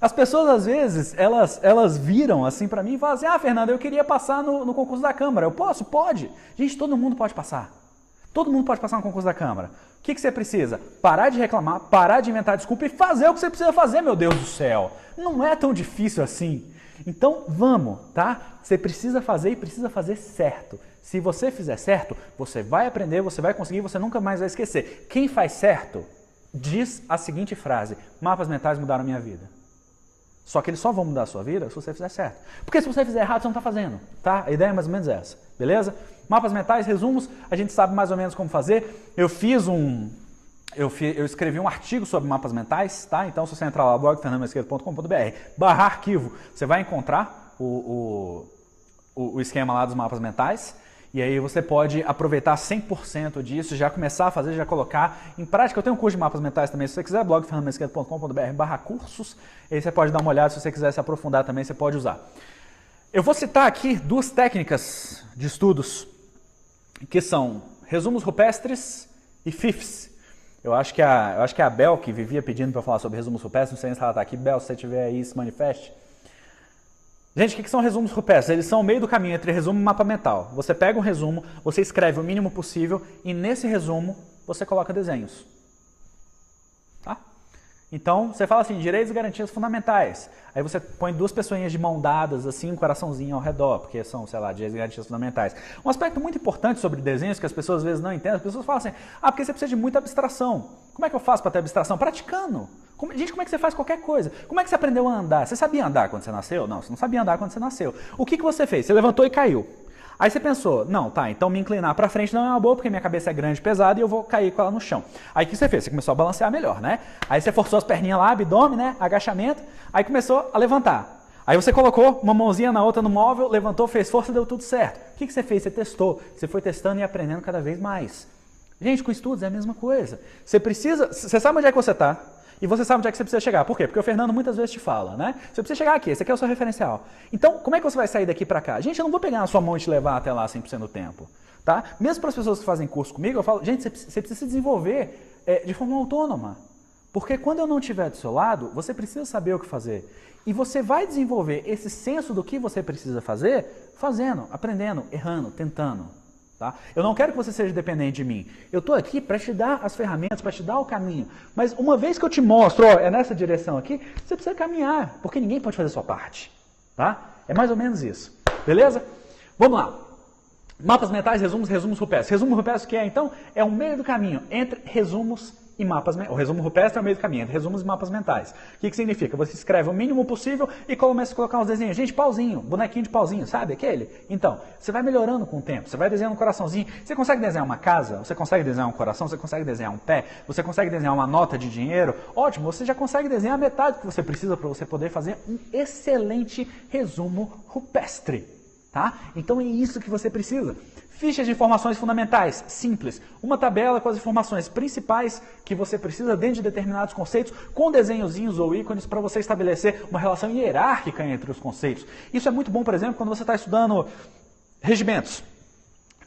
As pessoas, às vezes, elas viram assim para mim e falam assim, Fernando, eu queria passar no concurso da Câmara. Eu posso? Pode. Gente, todo mundo pode passar. Todo mundo pode passar no concurso da Câmara. O que você precisa? Parar de reclamar, parar de inventar desculpa e fazer o que você precisa fazer, meu Deus do céu. Não é tão difícil assim. Então, vamos, tá? Você precisa fazer e precisa fazer certo. Se você fizer certo, você vai aprender, você vai conseguir, você nunca mais vai esquecer. Quem faz certo diz a seguinte frase: mapas mentais mudaram minha vida. Só que eles só vão mudar a sua vida se você fizer certo. Porque se você fizer errado, você não está fazendo, tá? A ideia é mais ou menos essa, beleza? Mapas mentais, resumos, a gente sabe mais ou menos como fazer. Eu escrevi um artigo sobre mapas mentais, tá? Então, se você entrar lá, blog fernandomesqueira.com.br/arquivo, você vai encontrar o esquema lá dos mapas mentais. E aí você pode aproveitar 100% disso, já começar a fazer, já colocar em prática. Eu tenho um curso de mapas mentais também, se você quiser, blog fernandomesqueira.com.br/cursos. Aí você pode dar uma olhada, se você quiser se aprofundar também, você pode usar. Eu vou citar aqui duas técnicas de estudos, que são resumos rupestres e FIFs. Eu acho que é a Bel que vivia pedindo para eu falar sobre resumos rupestres, não sei se ela está aqui. Bel, se você estiver aí, se manifeste. Gente, o que são resumos rupestres? Eles são o meio do caminho entre resumo e mapa mental. Você pega um resumo, você escreve o mínimo possível e nesse resumo você coloca desenhos. Tá? Então, você fala assim, direitos e garantias fundamentais. Aí você põe duas pessoinhas de mão dadas, assim, um coraçãozinho ao redor, porque são, sei lá, direitos e garantias fundamentais. Um aspecto muito importante sobre desenhos, que as pessoas às vezes não entendem, as pessoas falam assim, porque você precisa de muita abstração. Como é que eu faço para ter abstração? Praticando. Gente, como é que você faz qualquer coisa? Como é que você aprendeu a andar? Você sabia andar quando você nasceu? Não, você não sabia andar quando você nasceu. O que você fez? Você levantou e caiu. Aí você pensou, não, tá, então me inclinar para frente não é uma boa, porque minha cabeça é grande e pesada e eu vou cair com ela no chão. Aí o que você fez? Você começou a balancear melhor, né? Aí você forçou as perninhas lá, abdômen, né? Agachamento, aí começou a levantar. Aí você colocou uma mãozinha na outra no móvel, levantou, fez força e deu tudo certo. O que você fez? Você testou. Você foi testando e aprendendo cada vez mais. Gente, com estudos é a mesma coisa. Você sabe onde é que você está. E você sabe onde é que você precisa chegar. Por quê? Porque o Fernando muitas vezes te fala, né? Você precisa chegar aqui, esse aqui é o seu referencial. Então, como é que você vai sair daqui para cá? Gente, eu não vou pegar na sua mão e te levar até lá 100% do tempo. Tá? Mesmo para as pessoas que fazem curso comigo, eu falo, gente, você precisa se desenvolver de forma autônoma. Porque quando eu não estiver do seu lado, você precisa saber o que fazer. E você vai desenvolver esse senso do que você precisa fazer, fazendo, aprendendo, errando, tentando. Tá? Eu não quero que você seja dependente de mim. Eu estou aqui para te dar as ferramentas, para te dar o caminho. Mas uma vez que eu te mostro, ó, é nessa direção aqui, você precisa caminhar, porque ninguém pode fazer a sua parte. Tá? É mais ou menos isso. Beleza? Vamos lá. Mapas mentais, resumos rupestres. Resumo rupestre que é, então, é um meio do caminho entre resumos e mapas mentais. O resumo rupestre é o meio do caminho entre resumos e mapas mentais. O que significa? Você escreve o mínimo possível e começa a colocar uns desenhos. Gente, pauzinho, bonequinho de pauzinho, sabe aquele? Então, você vai melhorando com o tempo, você vai desenhando um coraçãozinho. Você consegue desenhar uma casa? Você consegue desenhar um coração? Você consegue desenhar um pé? Você consegue desenhar uma nota de dinheiro? Ótimo, você já consegue desenhar a metade que você precisa para você poder fazer um excelente resumo rupestre. Tá? Então é isso que você precisa. Fichas de informações fundamentais, simples. Uma tabela com as informações principais que você precisa dentro de determinados conceitos, com desenhozinhos ou ícones para você estabelecer uma relação hierárquica entre os conceitos. Isso é muito bom, por exemplo, quando você está estudando regimentos.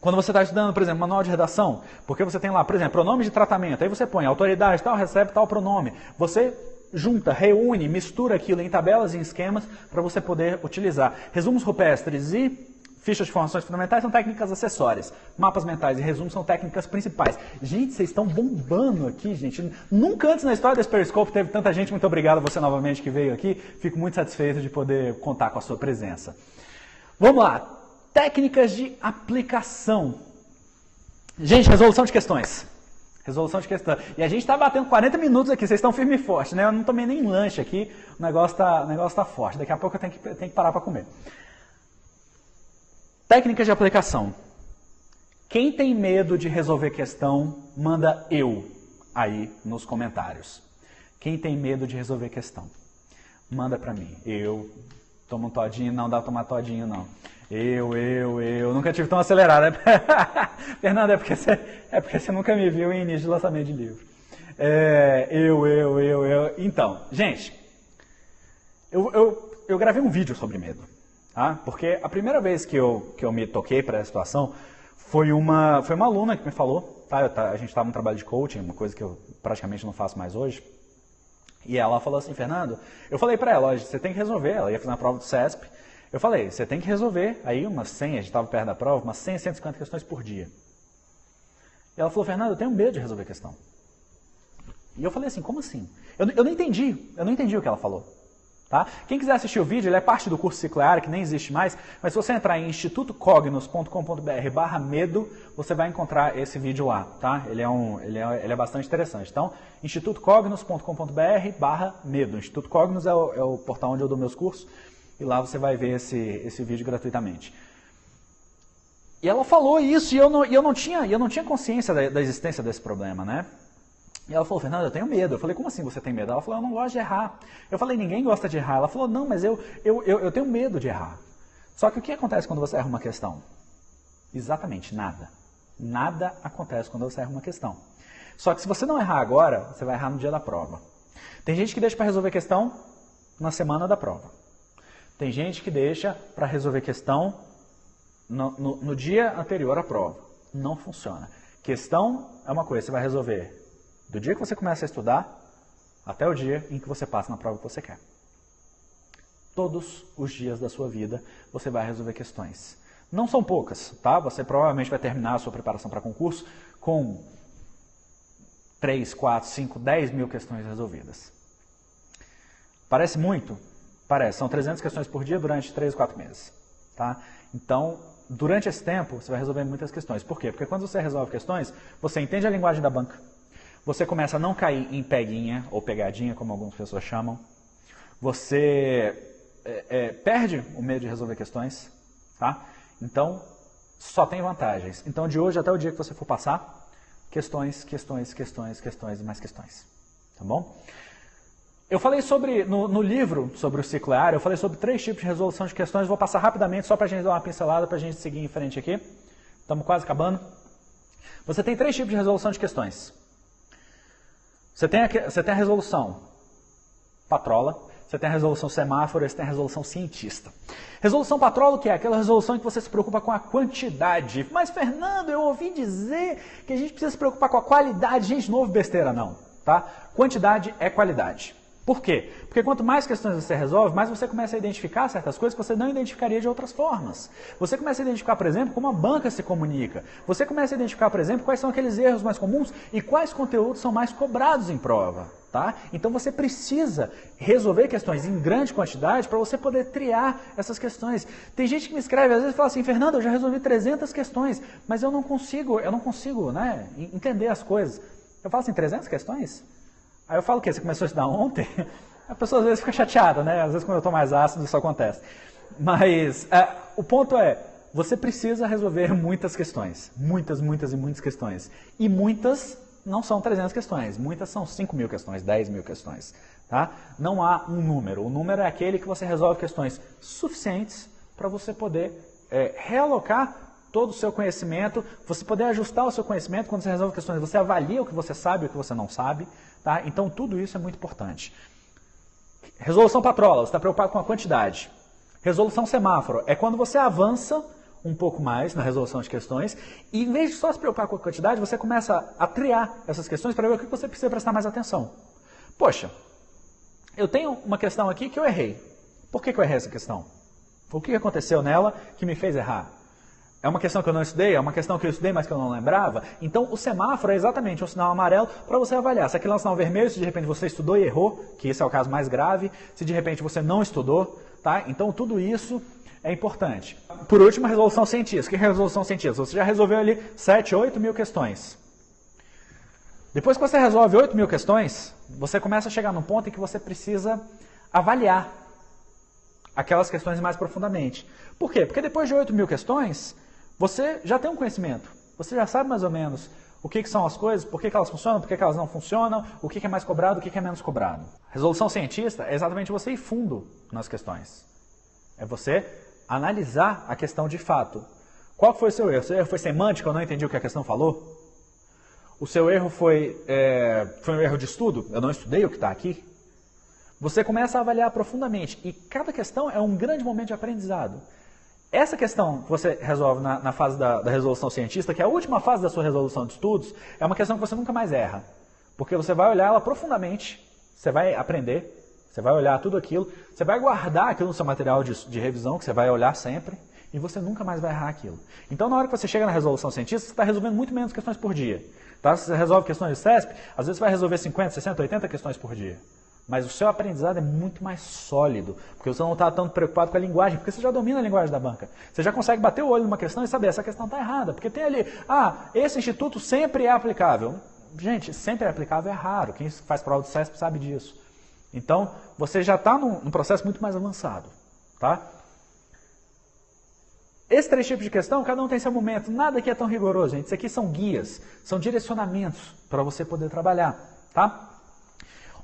Quando você está estudando, por exemplo, manual de redação, porque você tem lá, por exemplo, pronome de tratamento, aí você põe autoridade, tal, recebe tal pronome. Você junta, reúne, mistura aquilo em tabelas e em esquemas para você poder utilizar. Resumos rupestres e fichas de informações fundamentais são técnicas acessórias. Mapas mentais e resumos são técnicas principais. Gente, vocês estão bombando aqui, gente. Nunca antes na história desse Periscope teve tanta gente. Muito obrigado a você novamente que veio aqui. Fico muito satisfeito de poder contar com a sua presença. Vamos lá. Técnicas de aplicação. Gente, resolução de questões. Resolução de questão. E a gente está batendo 40 minutos aqui, vocês estão firme e forte, né? Eu não tomei nem lanche aqui, o negócio tá forte. Daqui a pouco eu tenho que parar para comer. Técnicas de aplicação. Quem tem medo de resolver questão, manda eu aí nos comentários. Quem tem medo de resolver questão, manda para mim. Eu tomo um todinho, não dá para tomar todinho, não. Eu nunca tive tão acelerado. Fernando, é porque você nunca me viu em início de lançamento de livro. Então, gente, eu gravei um vídeo sobre medo, tá? Porque a primeira vez que eu me toquei para essa situação foi uma aluna que me falou, tá? A gente estava no trabalho de coaching, uma coisa que eu praticamente não faço mais hoje. E ela falou assim, Fernando, eu falei para ela, você tem que resolver, ela ia fazer uma prova do CESP. Eu falei, você tem que resolver aí umas 100, a gente estava perto da prova, umas 100, 150 questões por dia. E ela falou, Fernando, eu tenho medo de resolver questão. E eu falei assim, como assim? Eu não entendi o que ela falou. Tá? Quem quiser assistir o vídeo, ele é parte do curso Ciclo EAR, que nem existe mais, mas se você entrar em institutocognos.com.br/medo, você vai encontrar esse vídeo lá. Tá? Ele é bastante interessante. Então, institutocognos.com.br/medo. Instituto Cognos é o portal onde eu dou meus cursos, e lá você vai ver esse vídeo gratuitamente. E ela falou isso, e eu não tinha consciência da existência desse problema, né? E ela falou, Fernando, eu tenho medo. Eu falei, como assim você tem medo? Ela falou, eu não gosto de errar. Eu falei, ninguém gosta de errar. Ela falou, não, mas eu tenho medo de errar. Só que o que acontece quando você erra uma questão? Exatamente nada. Nada acontece quando você erra uma questão. Só que se você não errar agora, você vai errar no dia da prova. Tem gente que deixa para resolver questão na semana da prova. Tem gente que deixa para resolver questão no dia anterior à prova. Não funciona. Questão é uma coisa, você vai resolver do dia que você começa a estudar até o dia em que você passa na prova que você quer. Todos os dias da sua vida você vai resolver questões. Não são poucas, tá? Você provavelmente vai terminar a sua preparação para concurso com 3, 4, 5, 10 mil questões resolvidas. Parece muito? Parece. São 300 questões por dia durante 3, 4 meses. Tá? Então, durante esse tempo, você vai resolver muitas questões. Por quê? Porque quando você resolve questões, você entende a linguagem da banca. Você começa a não cair em peguinha ou pegadinha, como algumas pessoas chamam. Você perde o medo de resolver questões. Tá? Então, só tem vantagens. Então, de hoje até o dia que você for passar, questões, questões, questões, questões e mais questões. Tá bom? Eu falei no livro sobre o Ciclo EAR, eu falei sobre 3 tipos de resolução de questões. Vou passar rapidamente só para a gente dar uma pincelada, para a gente seguir em frente aqui. Estamos quase acabando. Você tem 3 tipos de resolução de questões. Você tem a resolução patrola, você tem a resolução semáforo e você tem a resolução cientista. Resolução patrola, que é aquela resolução em que você se preocupa com a quantidade. Mas, Fernando, eu ouvi dizer que a gente precisa se preocupar com a qualidade. Gente, não ouve besteira não. Tá? Quantidade é qualidade. Por quê? Porque quanto mais questões você resolve, mais você começa a identificar certas coisas que você não identificaria de outras formas. Você começa a identificar, por exemplo, como a banca se comunica. Você começa a identificar, por exemplo, quais são aqueles erros mais comuns e quais conteúdos são mais cobrados em prova. Tá? Então você precisa resolver questões em grande quantidade para você poder triar essas questões. Tem gente que me escreve, às vezes fala assim, Fernando, eu já resolvi 300 questões, mas eu não consigo né, entender as coisas. Eu falo assim, 300 questões? Aí eu falo o quê? Você começou a estudar ontem? A pessoa às vezes fica chateada, né? Às vezes quando eu estou mais ácido isso acontece. Mas o ponto é, você precisa resolver muitas questões. Muitas, muitas e muitas questões. E muitas não são 300 questões. Muitas são 5 mil questões, 10 mil questões. Tá? Não há um número. O número é aquele que você resolve questões suficientes para você poder realocar todo o seu conhecimento, você poder ajustar o seu conhecimento quando você resolve questões. Você avalia o que você sabe e o que você não sabe. Tá? Então, tudo isso é muito importante. Resolução patrola, você está preocupado com a quantidade. Resolução semáforo é quando você avança um pouco mais na resolução de questões e, em vez de só se preocupar com a quantidade, você começa a triar essas questões para ver o que você precisa prestar mais atenção. Poxa, eu tenho uma questão aqui que eu errei. Por que eu errei essa questão? O que aconteceu nela que me fez errar? É uma questão que eu não estudei? É uma questão que eu estudei, mas que eu não lembrava? Então, o semáforo é exatamente um sinal amarelo para você avaliar. Se aquele é um sinal vermelho, se de repente você estudou e errou, que esse é o caso mais grave. Se de repente você não estudou, tá? Então, tudo isso é importante. Por último, a resolução científica. O que é a resolução científica? Você já resolveu ali 7, 8 mil questões. Depois que você resolve 8 mil questões, você começa a chegar num ponto em que você precisa avaliar aquelas questões mais profundamente. Por quê? Porque depois de 8 mil questões, você já tem um conhecimento, você já sabe mais ou menos o que são as coisas, por que elas funcionam, por que elas não funcionam, o que é mais cobrado, o que é menos cobrado. Resolução cientista é exatamente você ir fundo nas questões. É você analisar a questão de fato. Qual foi o seu erro? O seu erro foi semântico, eu não entendi o que a questão falou? O seu erro foi um erro de estudo? Eu não estudei o que está aqui? Você começa a avaliar profundamente e cada questão é um grande momento de aprendizado. Essa questão que você resolve na fase da resolução cientista, que é a última fase da sua resolução de estudos, é uma questão que você nunca mais erra. Porque você vai olhar ela profundamente, você vai aprender, você vai olhar tudo aquilo, você vai guardar aquilo no seu material de revisão, que você vai olhar sempre, E você nunca mais vai errar aquilo. Então, na hora que você chega na resolução científica, você está resolvendo muito menos questões por dia. Tá? Se você resolve questões de CESP, às vezes você vai resolver 50, 60, 80 questões por dia. Mas o seu aprendizado é muito mais sólido, porque você não está tão preocupado com a linguagem, porque você já domina a linguagem da banca. Você já consegue bater o olho numa questão e saber, essa questão está errada, porque tem ali, esse instituto sempre é aplicável. Gente, sempre é aplicável é raro, quem faz prova do CESP sabe disso. Então, você já está num processo muito mais avançado. Tá? Esses 3 tipos de questão, cada um tem seu momento, nada aqui é tão rigoroso, gente. Isso aqui são guias, são direcionamentos para você poder trabalhar. Tá?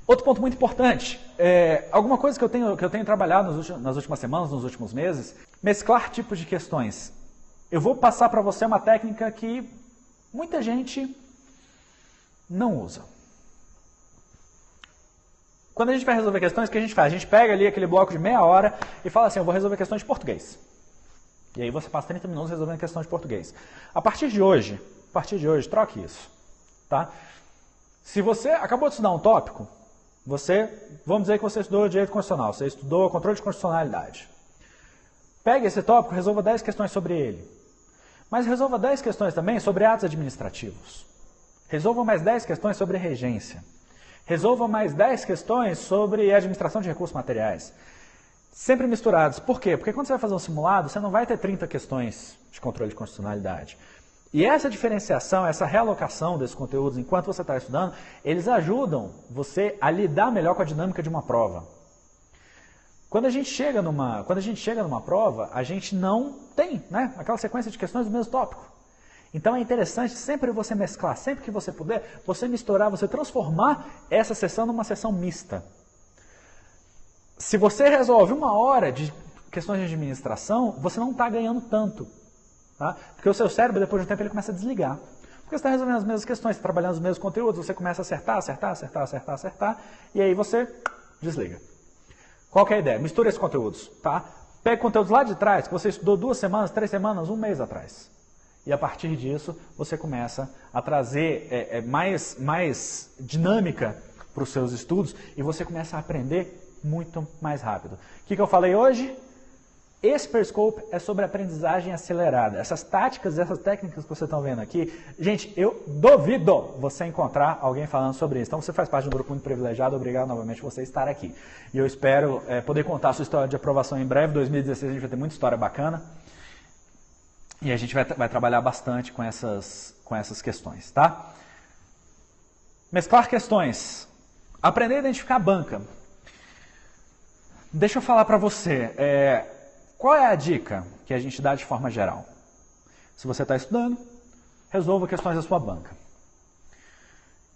Outro ponto muito importante, alguma coisa que eu tenho trabalhado nas últimas semanas, nos últimos meses, mesclar tipos de questões. Eu vou passar para você uma técnica que muita gente não usa. Quando a gente vai resolver questões, o que a gente faz? A gente pega ali aquele bloco de meia hora e fala assim, eu vou resolver questões de português. E aí você passa 30 minutos resolvendo questões de português. A partir de hoje, troque isso. Tá? Se você acabou de estudar um tópico, vamos dizer que você estudou direito constitucional, você estudou controle de constitucionalidade. Pegue esse tópico, resolva 10 questões sobre ele. Mas resolva 10 questões também sobre atos administrativos. Resolva mais 10 questões sobre regência. Resolva mais 10 questões sobre administração de recursos materiais. Sempre misturados. Por quê? Porque quando você vai fazer um simulado, você não vai ter 30 questões de controle de constitucionalidade. E essa diferenciação, essa realocação desses conteúdos enquanto você está estudando, eles ajudam você a lidar melhor com a dinâmica de uma prova. Quando a gente chega numa prova, a gente não tem, né, aquela sequência de questões do mesmo tópico. Então é interessante sempre você mesclar, sempre que você puder, você misturar, você transformar essa sessão numa sessão mista. Se você resolve 1 hora de questões de administração, você não está ganhando tanto. Tá? Porque o seu cérebro, depois de um tempo, ele começa a desligar. Porque você está resolvendo as mesmas questões, trabalhando os mesmos conteúdos, você começa a acertar, e aí você desliga. Qual que é a ideia? Mistura esses conteúdos. Tá? Pega conteúdos lá de trás, que você estudou 2 semanas, 3 semanas, 1 mês atrás. E a partir disso, você começa a trazer mais dinâmica para os seus estudos e você começa a aprender muito mais rápido. O que eu falei hoje? Esse Periscope é sobre aprendizagem acelerada. Essas táticas, essas técnicas que vocês estão vendo aqui, gente, eu duvido você encontrar alguém falando sobre isso. Então você faz parte de um grupo muito privilegiado, obrigado novamente por você estar aqui. E eu espero poder contar a sua história de aprovação em breve. 2016 a gente vai ter muita história bacana. E a gente vai trabalhar bastante com essas questões, tá? Mesclar questões. Aprender a identificar a banca. Deixa eu falar para você, qual é a dica que a gente dá de forma geral? Se você está estudando, resolva questões da sua banca.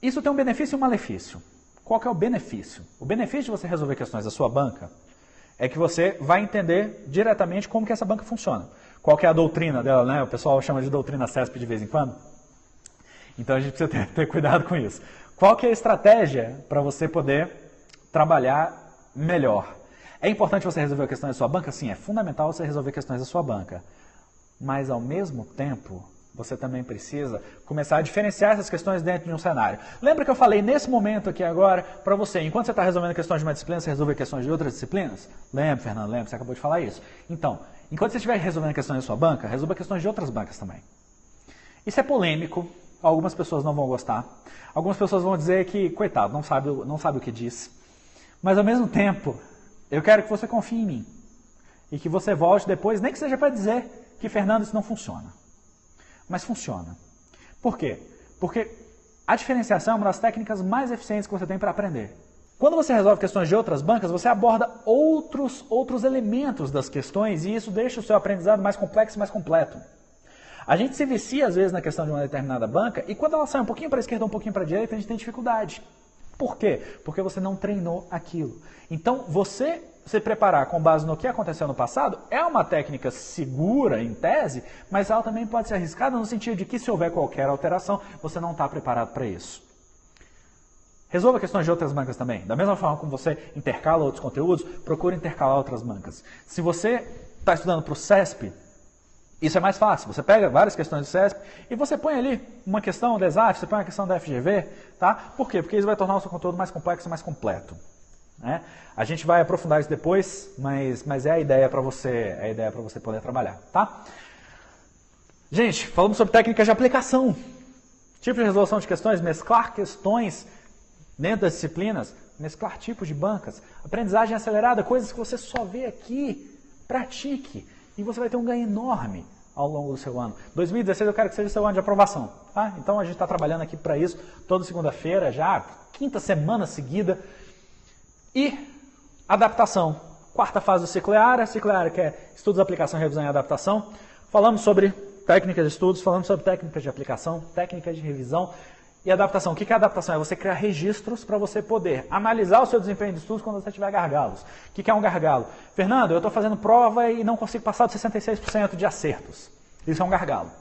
Isso tem um benefício e um malefício. Qual que é o benefício? O benefício de você resolver questões da sua banca é que você vai entender diretamente como que essa banca funciona. Qual que é a doutrina dela, né? O pessoal chama de doutrina CESP de vez em quando. Então a gente precisa ter cuidado com isso. Qual que é a estratégia para você poder trabalhar melhor? É importante você resolver a questão da sua banca? Sim, é fundamental você resolver questões da sua banca. Mas, ao mesmo tempo, você também precisa começar a diferenciar essas questões dentro de um cenário. Lembra que eu falei nesse momento aqui agora para você, enquanto você está resolvendo questões de uma disciplina, você resolve questões de outras disciplinas? Lembra, Fernando? Lembra? Você acabou de falar isso. Então, enquanto você estiver resolvendo questões da sua banca, resolva questões de outras bancas também. Isso é polêmico, algumas pessoas não vão gostar. Algumas pessoas vão dizer que, coitado, não sabe o que diz. Mas, ao mesmo tempo, eu quero que você confie em mim. E que você volte depois, nem que seja para dizer que, Fernando, isso não funciona. Mas funciona. Por quê? Porque a diferenciação é uma das técnicas mais eficientes que você tem para aprender. Quando você resolve questões de outras bancas, você aborda outros elementos das questões e isso deixa o seu aprendizado mais complexo e mais completo. A gente se vicia, às vezes, na questão de uma determinada banca e quando ela sai um pouquinho para a esquerda, um pouquinho para a direita, a gente tem dificuldade. Por quê? Porque você não treinou aquilo. Então, você se preparar com base no que aconteceu no passado é uma técnica segura, em tese, mas ela também pode ser arriscada no sentido de que se houver qualquer alteração, você não está preparado para isso. Resolva questões de outras bancas também. Da mesma forma como você intercala outros conteúdos, procure intercalar outras bancas. Se você está estudando para o CESP, isso é mais fácil. Você pega várias questões do CESP e você põe ali uma questão da ESAF, você põe uma questão da FGV, tá? Por quê? Porque isso vai tornar o seu conteúdo mais complexo e mais completo. né? A gente vai aprofundar isso depois, mas é a ideia para você poder trabalhar, tá? Gente, falamos sobre técnicas de aplicação, tipo de resolução de questões, mesclar questões dentro das disciplinas, mesclar tipos de bancas, aprendizagem acelerada, coisas que você só vê aqui, pratique, e você vai ter um ganho enorme ao longo do seu ano. 2016 eu quero que seja seu ano de aprovação, tá? Então a gente está trabalhando aqui para isso, toda segunda-feira, já quinta semana seguida. E adaptação, quarta fase do ciclo EARA que é estudos, aplicação, revisão e adaptação. Falamos sobre técnicas de estudos, falamos sobre técnicas de aplicação, técnicas de revisão e adaptação. O que é adaptação? É você criar registros para você poder analisar o seu desempenho de estudos quando você tiver gargalos. O que é um gargalo? Fernando, eu estou fazendo prova e não consigo passar de 66% de acertos. Isso é um gargalo.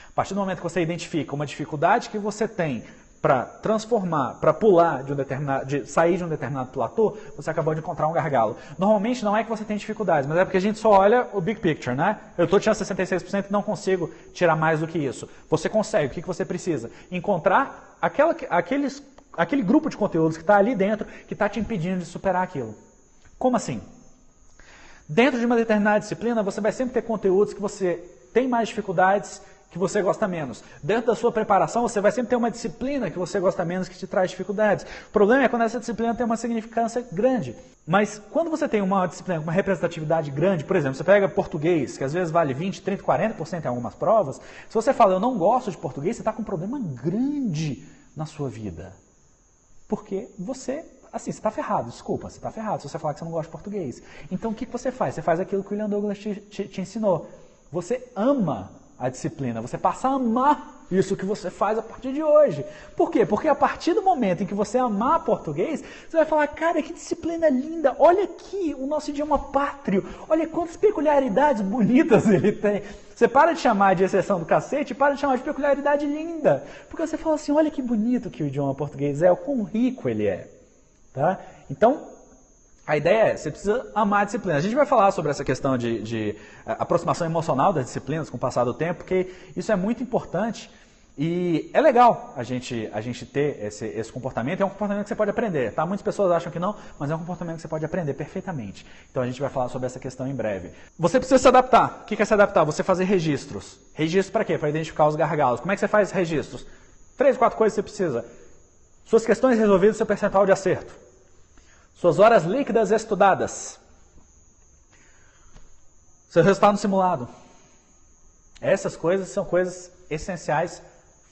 A partir do momento que você identifica uma dificuldade que você tem para transformar, para pular de sair de um determinado platô, você acabou de encontrar um gargalo. Normalmente não é que você tem dificuldades, mas é porque a gente só olha o big picture, né? Eu estou tirando 66% e não consigo tirar mais do que isso. Você consegue, o que você precisa? Encontrar aquele grupo de conteúdos que está ali dentro, que está te impedindo de superar aquilo. Como assim? Dentro de uma determinada disciplina, você vai sempre ter conteúdos que você tem mais dificuldades, que você gosta menos. Dentro da sua preparação, você vai sempre ter uma disciplina que você gosta menos, que te traz dificuldades. O problema é quando essa disciplina tem uma significância grande. Mas quando você tem uma disciplina com uma representatividade grande, por exemplo, você pega português, que às vezes vale 20, 30, 40% em algumas provas, se você fala, eu não gosto de português, você está com um problema grande na sua vida. Porque você está ferrado, desculpa, você está ferrado se você falar que você não gosta de português. Então o que você faz? Você faz aquilo que o William Douglas te ensinou. Você ama a disciplina, você passa a amar isso que você faz a partir de hoje. Por quê? Porque a partir do momento em que você amar português, você vai falar, cara, que disciplina linda, olha aqui o nosso idioma pátrio, olha quantas peculiaridades bonitas ele tem. Você para de chamar de exceção do cacete e para de chamar de peculiaridade linda. Porque você fala assim, olha que bonito que o idioma português é, o quão rico ele é. Tá? Então, a ideia é, você precisa amar a disciplina. A gente vai falar sobre essa questão de aproximação emocional das disciplinas com o passar do tempo, porque isso é muito importante e é legal a gente ter esse comportamento. É um comportamento que você pode aprender, tá? Muitas pessoas acham que não, mas é um comportamento que você pode aprender perfeitamente. Então a gente vai falar sobre essa questão em breve. Você precisa se adaptar. O que é se adaptar? Você fazer registros. Registros para quê? Para identificar os gargalos. Como é que você faz registros? 3, 4 coisas que você precisa. Suas questões resolvidas, seu percentual de acerto. Suas horas líquidas estudadas. Seu resultado no simulado. Essas coisas são coisas essenciais,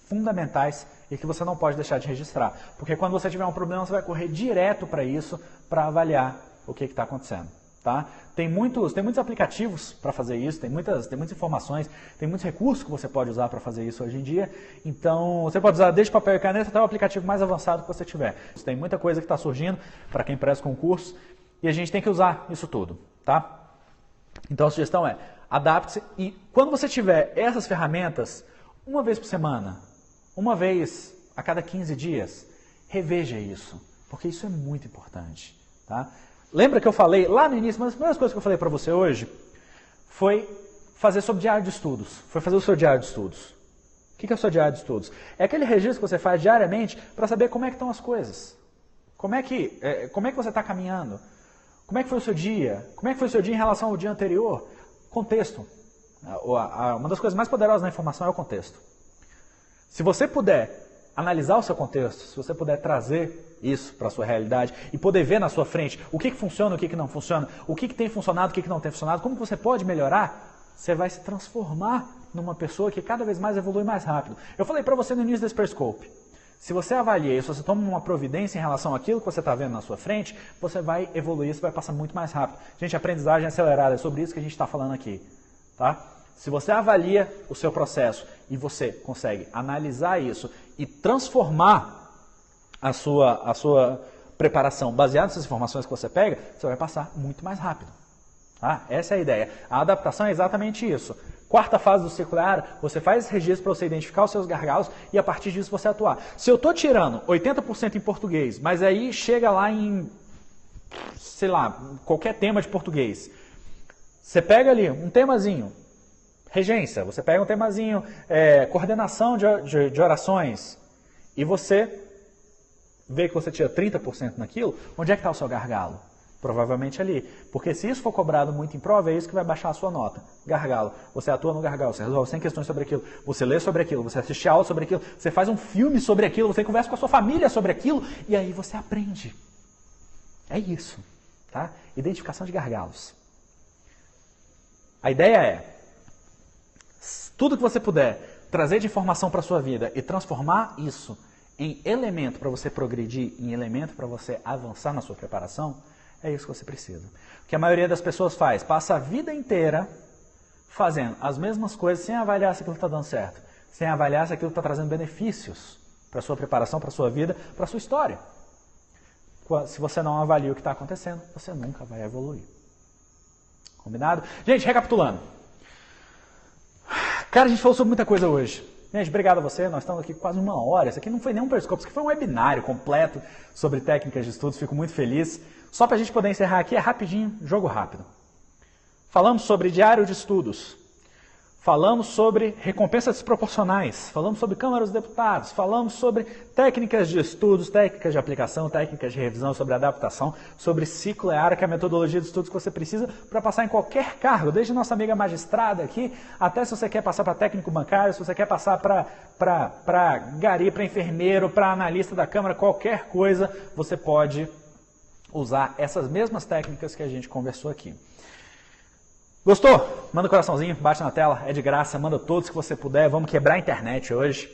fundamentais e que você não pode deixar de registrar. Porque quando você tiver um problema, você vai correr direto para isso, para avaliar o que está acontecendo. Tá? Tem muitos aplicativos para fazer isso, tem muitas informações, tem muitos recursos que você pode usar para fazer isso hoje em dia. Então, você pode usar desde papel e caneta até o aplicativo mais avançado que você tiver. Tem muita coisa que está surgindo para quem presta concurso e a gente tem que usar isso tudo. Tá? Então, a sugestão é, adapte-se e quando você tiver essas ferramentas, uma vez por semana, uma vez a cada 15 dias, reveja isso, porque isso é muito importante. Tá? Lembra que eu falei lá no início, uma das primeiras coisas que eu falei para você hoje foi fazer sobre diário de estudos, foi fazer o seu diário de estudos. O que é o seu diário de estudos? É aquele registro que você faz diariamente para saber como é que estão as coisas. Como é que você está caminhando? Como é que foi o seu dia? Como é que foi o seu dia em relação ao dia anterior? Contexto. Uma das coisas mais poderosas na informação é o contexto. Se você puder analisar o seu contexto, se você puder trazer isso para a sua realidade e poder ver na sua frente o que funciona, o que não funciona, o que tem funcionado, o que não tem funcionado, como você pode melhorar, você vai se transformar numa pessoa que cada vez mais evolui mais rápido. Eu falei para você no início desse Periscope, se você avalia isso, se você toma uma providência em relação àquilo que você está vendo na sua frente, você vai evoluir, você vai passar muito mais rápido. Gente, aprendizagem acelerada, é sobre isso que a gente está falando aqui. Tá? Se você avalia o seu processo e você consegue analisar isso e transformar a sua preparação baseada nessas informações que você pega, você vai passar muito mais rápido. Tá? Essa é a ideia. A adaptação é exatamente isso. Quarta fase do ciclo EARA, você faz esse registro para você identificar os seus gargalos e a partir disso você atuar. Se eu estou tirando 80% em português, mas aí chega lá em, sei lá, qualquer tema de português, você pega ali um temazinho, regência, você pega um temazinho, coordenação de orações, e você vê que você tira 30% naquilo, onde é que está o seu gargalo? Provavelmente ali. Porque se isso for cobrado muito em prova, é isso que vai baixar a sua nota. Gargalo. Você atua no gargalo, você resolve 100 questões sobre aquilo, você lê sobre aquilo, você assiste aula sobre aquilo, você faz um filme sobre aquilo, você conversa com a sua família sobre aquilo, e aí você aprende. É isso. Tá? Identificação de gargalos. A ideia é, tudo que você puder trazer de informação para a sua vida e transformar isso em elemento para você progredir, em elemento para você avançar na sua preparação, é isso que você precisa. O que a maioria das pessoas faz, passa a vida inteira fazendo as mesmas coisas sem avaliar se aquilo está dando certo, sem avaliar se aquilo está trazendo benefícios para a sua preparação, para a sua vida, para a sua história. Se você não avalia o que está acontecendo, você nunca vai evoluir. Combinado? Gente, recapitulando. Cara, a gente falou sobre muita coisa hoje. Gente, obrigado a você. Nós estamos aqui quase 1 hora. Isso aqui não foi nem um Periscope, isso aqui foi um webinário completo sobre técnicas de estudos. Fico muito feliz. Só para a gente poder encerrar aqui, é rapidinho, jogo rápido. Falamos sobre diário de estudos. Falamos sobre recompensas desproporcionais. Falamos sobre Câmara dos Deputados. Falamos sobre técnicas de estudos, técnicas de aplicação, técnicas de revisão, sobre adaptação, sobre ciclo EARA, que é a metodologia de estudos que você precisa para passar em qualquer cargo, desde nossa amiga magistrada aqui, até se você quer passar para técnico bancário, se você quer passar para gari, para enfermeiro, para analista da Câmara, qualquer coisa, você pode usar essas mesmas técnicas que a gente conversou aqui. Gostou? Manda um coraçãozinho, bate na tela, é de graça, manda todos que você puder, vamos quebrar a internet hoje.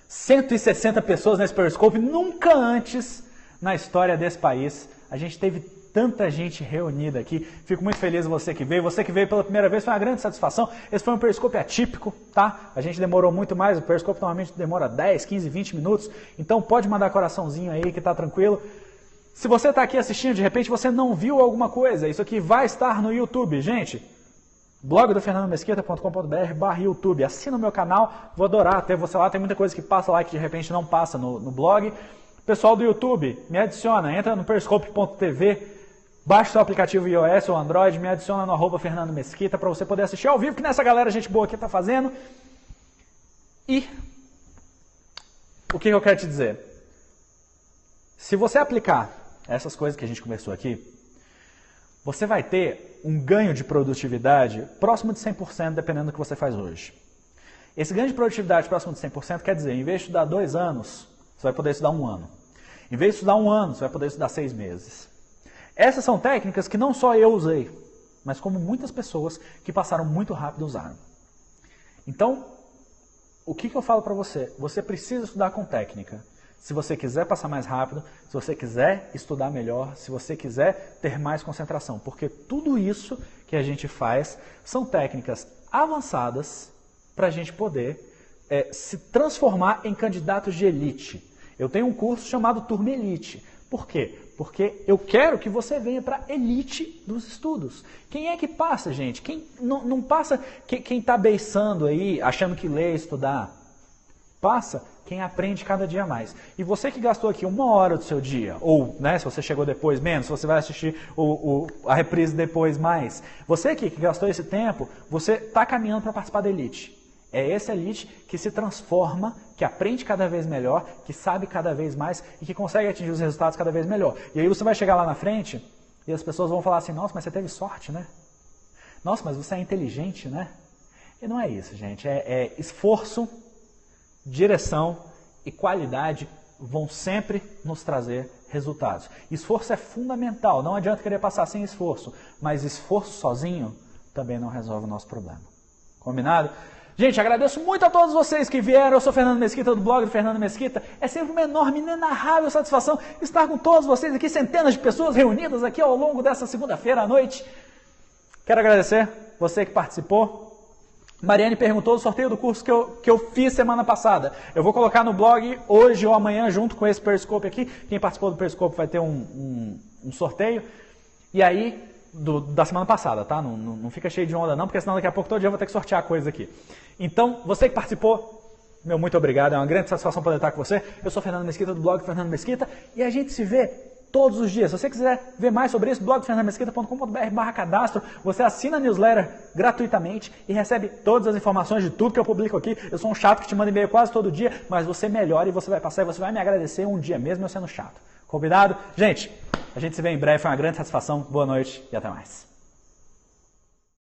160 pessoas nesse Periscope, nunca antes na história desse país a gente teve tanta gente reunida aqui. Fico muito feliz você que veio pela primeira vez, foi uma grande satisfação. Esse foi um Periscope atípico, tá? A gente demorou muito mais, o Periscope normalmente demora 10, 15, 20 minutos, então pode mandar coraçãozinho aí que tá tranquilo. Se você está aqui assistindo, de repente você não viu alguma coisa, isso aqui vai estar no YouTube, gente. Blog do fernandomesquita.com.br/YouTube. Assina o meu canal, vou adorar ter você lá. Tem muita coisa que passa lá que de repente não passa no blog. Pessoal do YouTube, me adiciona, entra no periscope.tv, baixa o seu aplicativo iOS ou Android, me adiciona no @fernandomesquita para você poder assistir ao vivo, que nessa galera gente boa aqui está fazendo. E o que eu quero te dizer? Se você aplicar essas coisas que a gente conversou aqui, você vai ter um ganho de produtividade próximo de 100%, dependendo do que você faz hoje. Esse ganho de produtividade próximo de 100% quer dizer, em vez de estudar 2 anos, você vai poder estudar 1 ano. Em vez de estudar 1 ano, você vai poder estudar 6 meses. Essas são técnicas que não só eu usei, mas como muitas pessoas que passaram muito rápido usaram. Então, o que eu falo para você? Você precisa estudar com técnica. Se você quiser passar mais rápido, se você quiser estudar melhor, se você quiser ter mais concentração. Porque tudo isso que a gente faz são técnicas avançadas para a gente poder se transformar em candidatos de elite. Eu tenho um curso chamado Turma Elite. Por quê? Porque eu quero que você venha para a elite dos estudos. Quem é que passa, gente? Quem não passa quem está beiçando aí, achando que ler e estudar. Passa quem aprende cada dia mais. E você que gastou aqui 1 hora do seu dia, ou se você chegou depois menos, se você vai assistir a reprise depois mais, você aqui que gastou esse tempo, você está caminhando para participar da elite. É essa elite que se transforma, que aprende cada vez melhor, que sabe cada vez mais e que consegue atingir os resultados cada vez melhor. E aí você vai chegar lá na frente e as pessoas vão falar assim, nossa, mas você teve sorte, né? Nossa, mas você é inteligente, né? E não é isso, gente. É esforço, direção e qualidade vão sempre nos trazer resultados. Esforço é fundamental, não adianta querer passar sem esforço, mas esforço sozinho também não resolve o nosso problema. Combinado? Gente, agradeço muito a todos vocês que vieram. Eu sou Fernando Mesquita, do blog do Fernando Mesquita. É sempre uma enorme, inenarrável satisfação estar com todos vocês aqui, centenas de pessoas reunidas aqui ao longo dessa segunda-feira à noite. Quero agradecer você que participou. Mariane perguntou do sorteio do curso que eu fiz semana passada. Eu vou colocar no blog hoje ou amanhã, junto com esse Periscope aqui. Quem participou do Periscope vai ter um sorteio. E aí, da semana passada, tá? Não fica cheio de onda não, porque senão daqui a pouco todo dia eu vou ter que sortear coisa aqui. Então, você que participou, meu muito obrigado. É uma grande satisfação poder estar com você. Eu sou Fernando Mesquita, do blog Fernando Mesquita. E a gente se vê todos os dias. Se você quiser ver mais sobre isso, blogfernandemesquita.com.br/cadastro, você assina a newsletter gratuitamente e recebe todas as informações de tudo que eu publico aqui. Eu sou um chato que te manda e-mail quase todo dia, mas você melhora e você vai passar e você vai me agradecer um dia mesmo eu sendo chato. Combinado? Gente, a gente se vê em breve, foi uma grande satisfação, boa noite e até mais.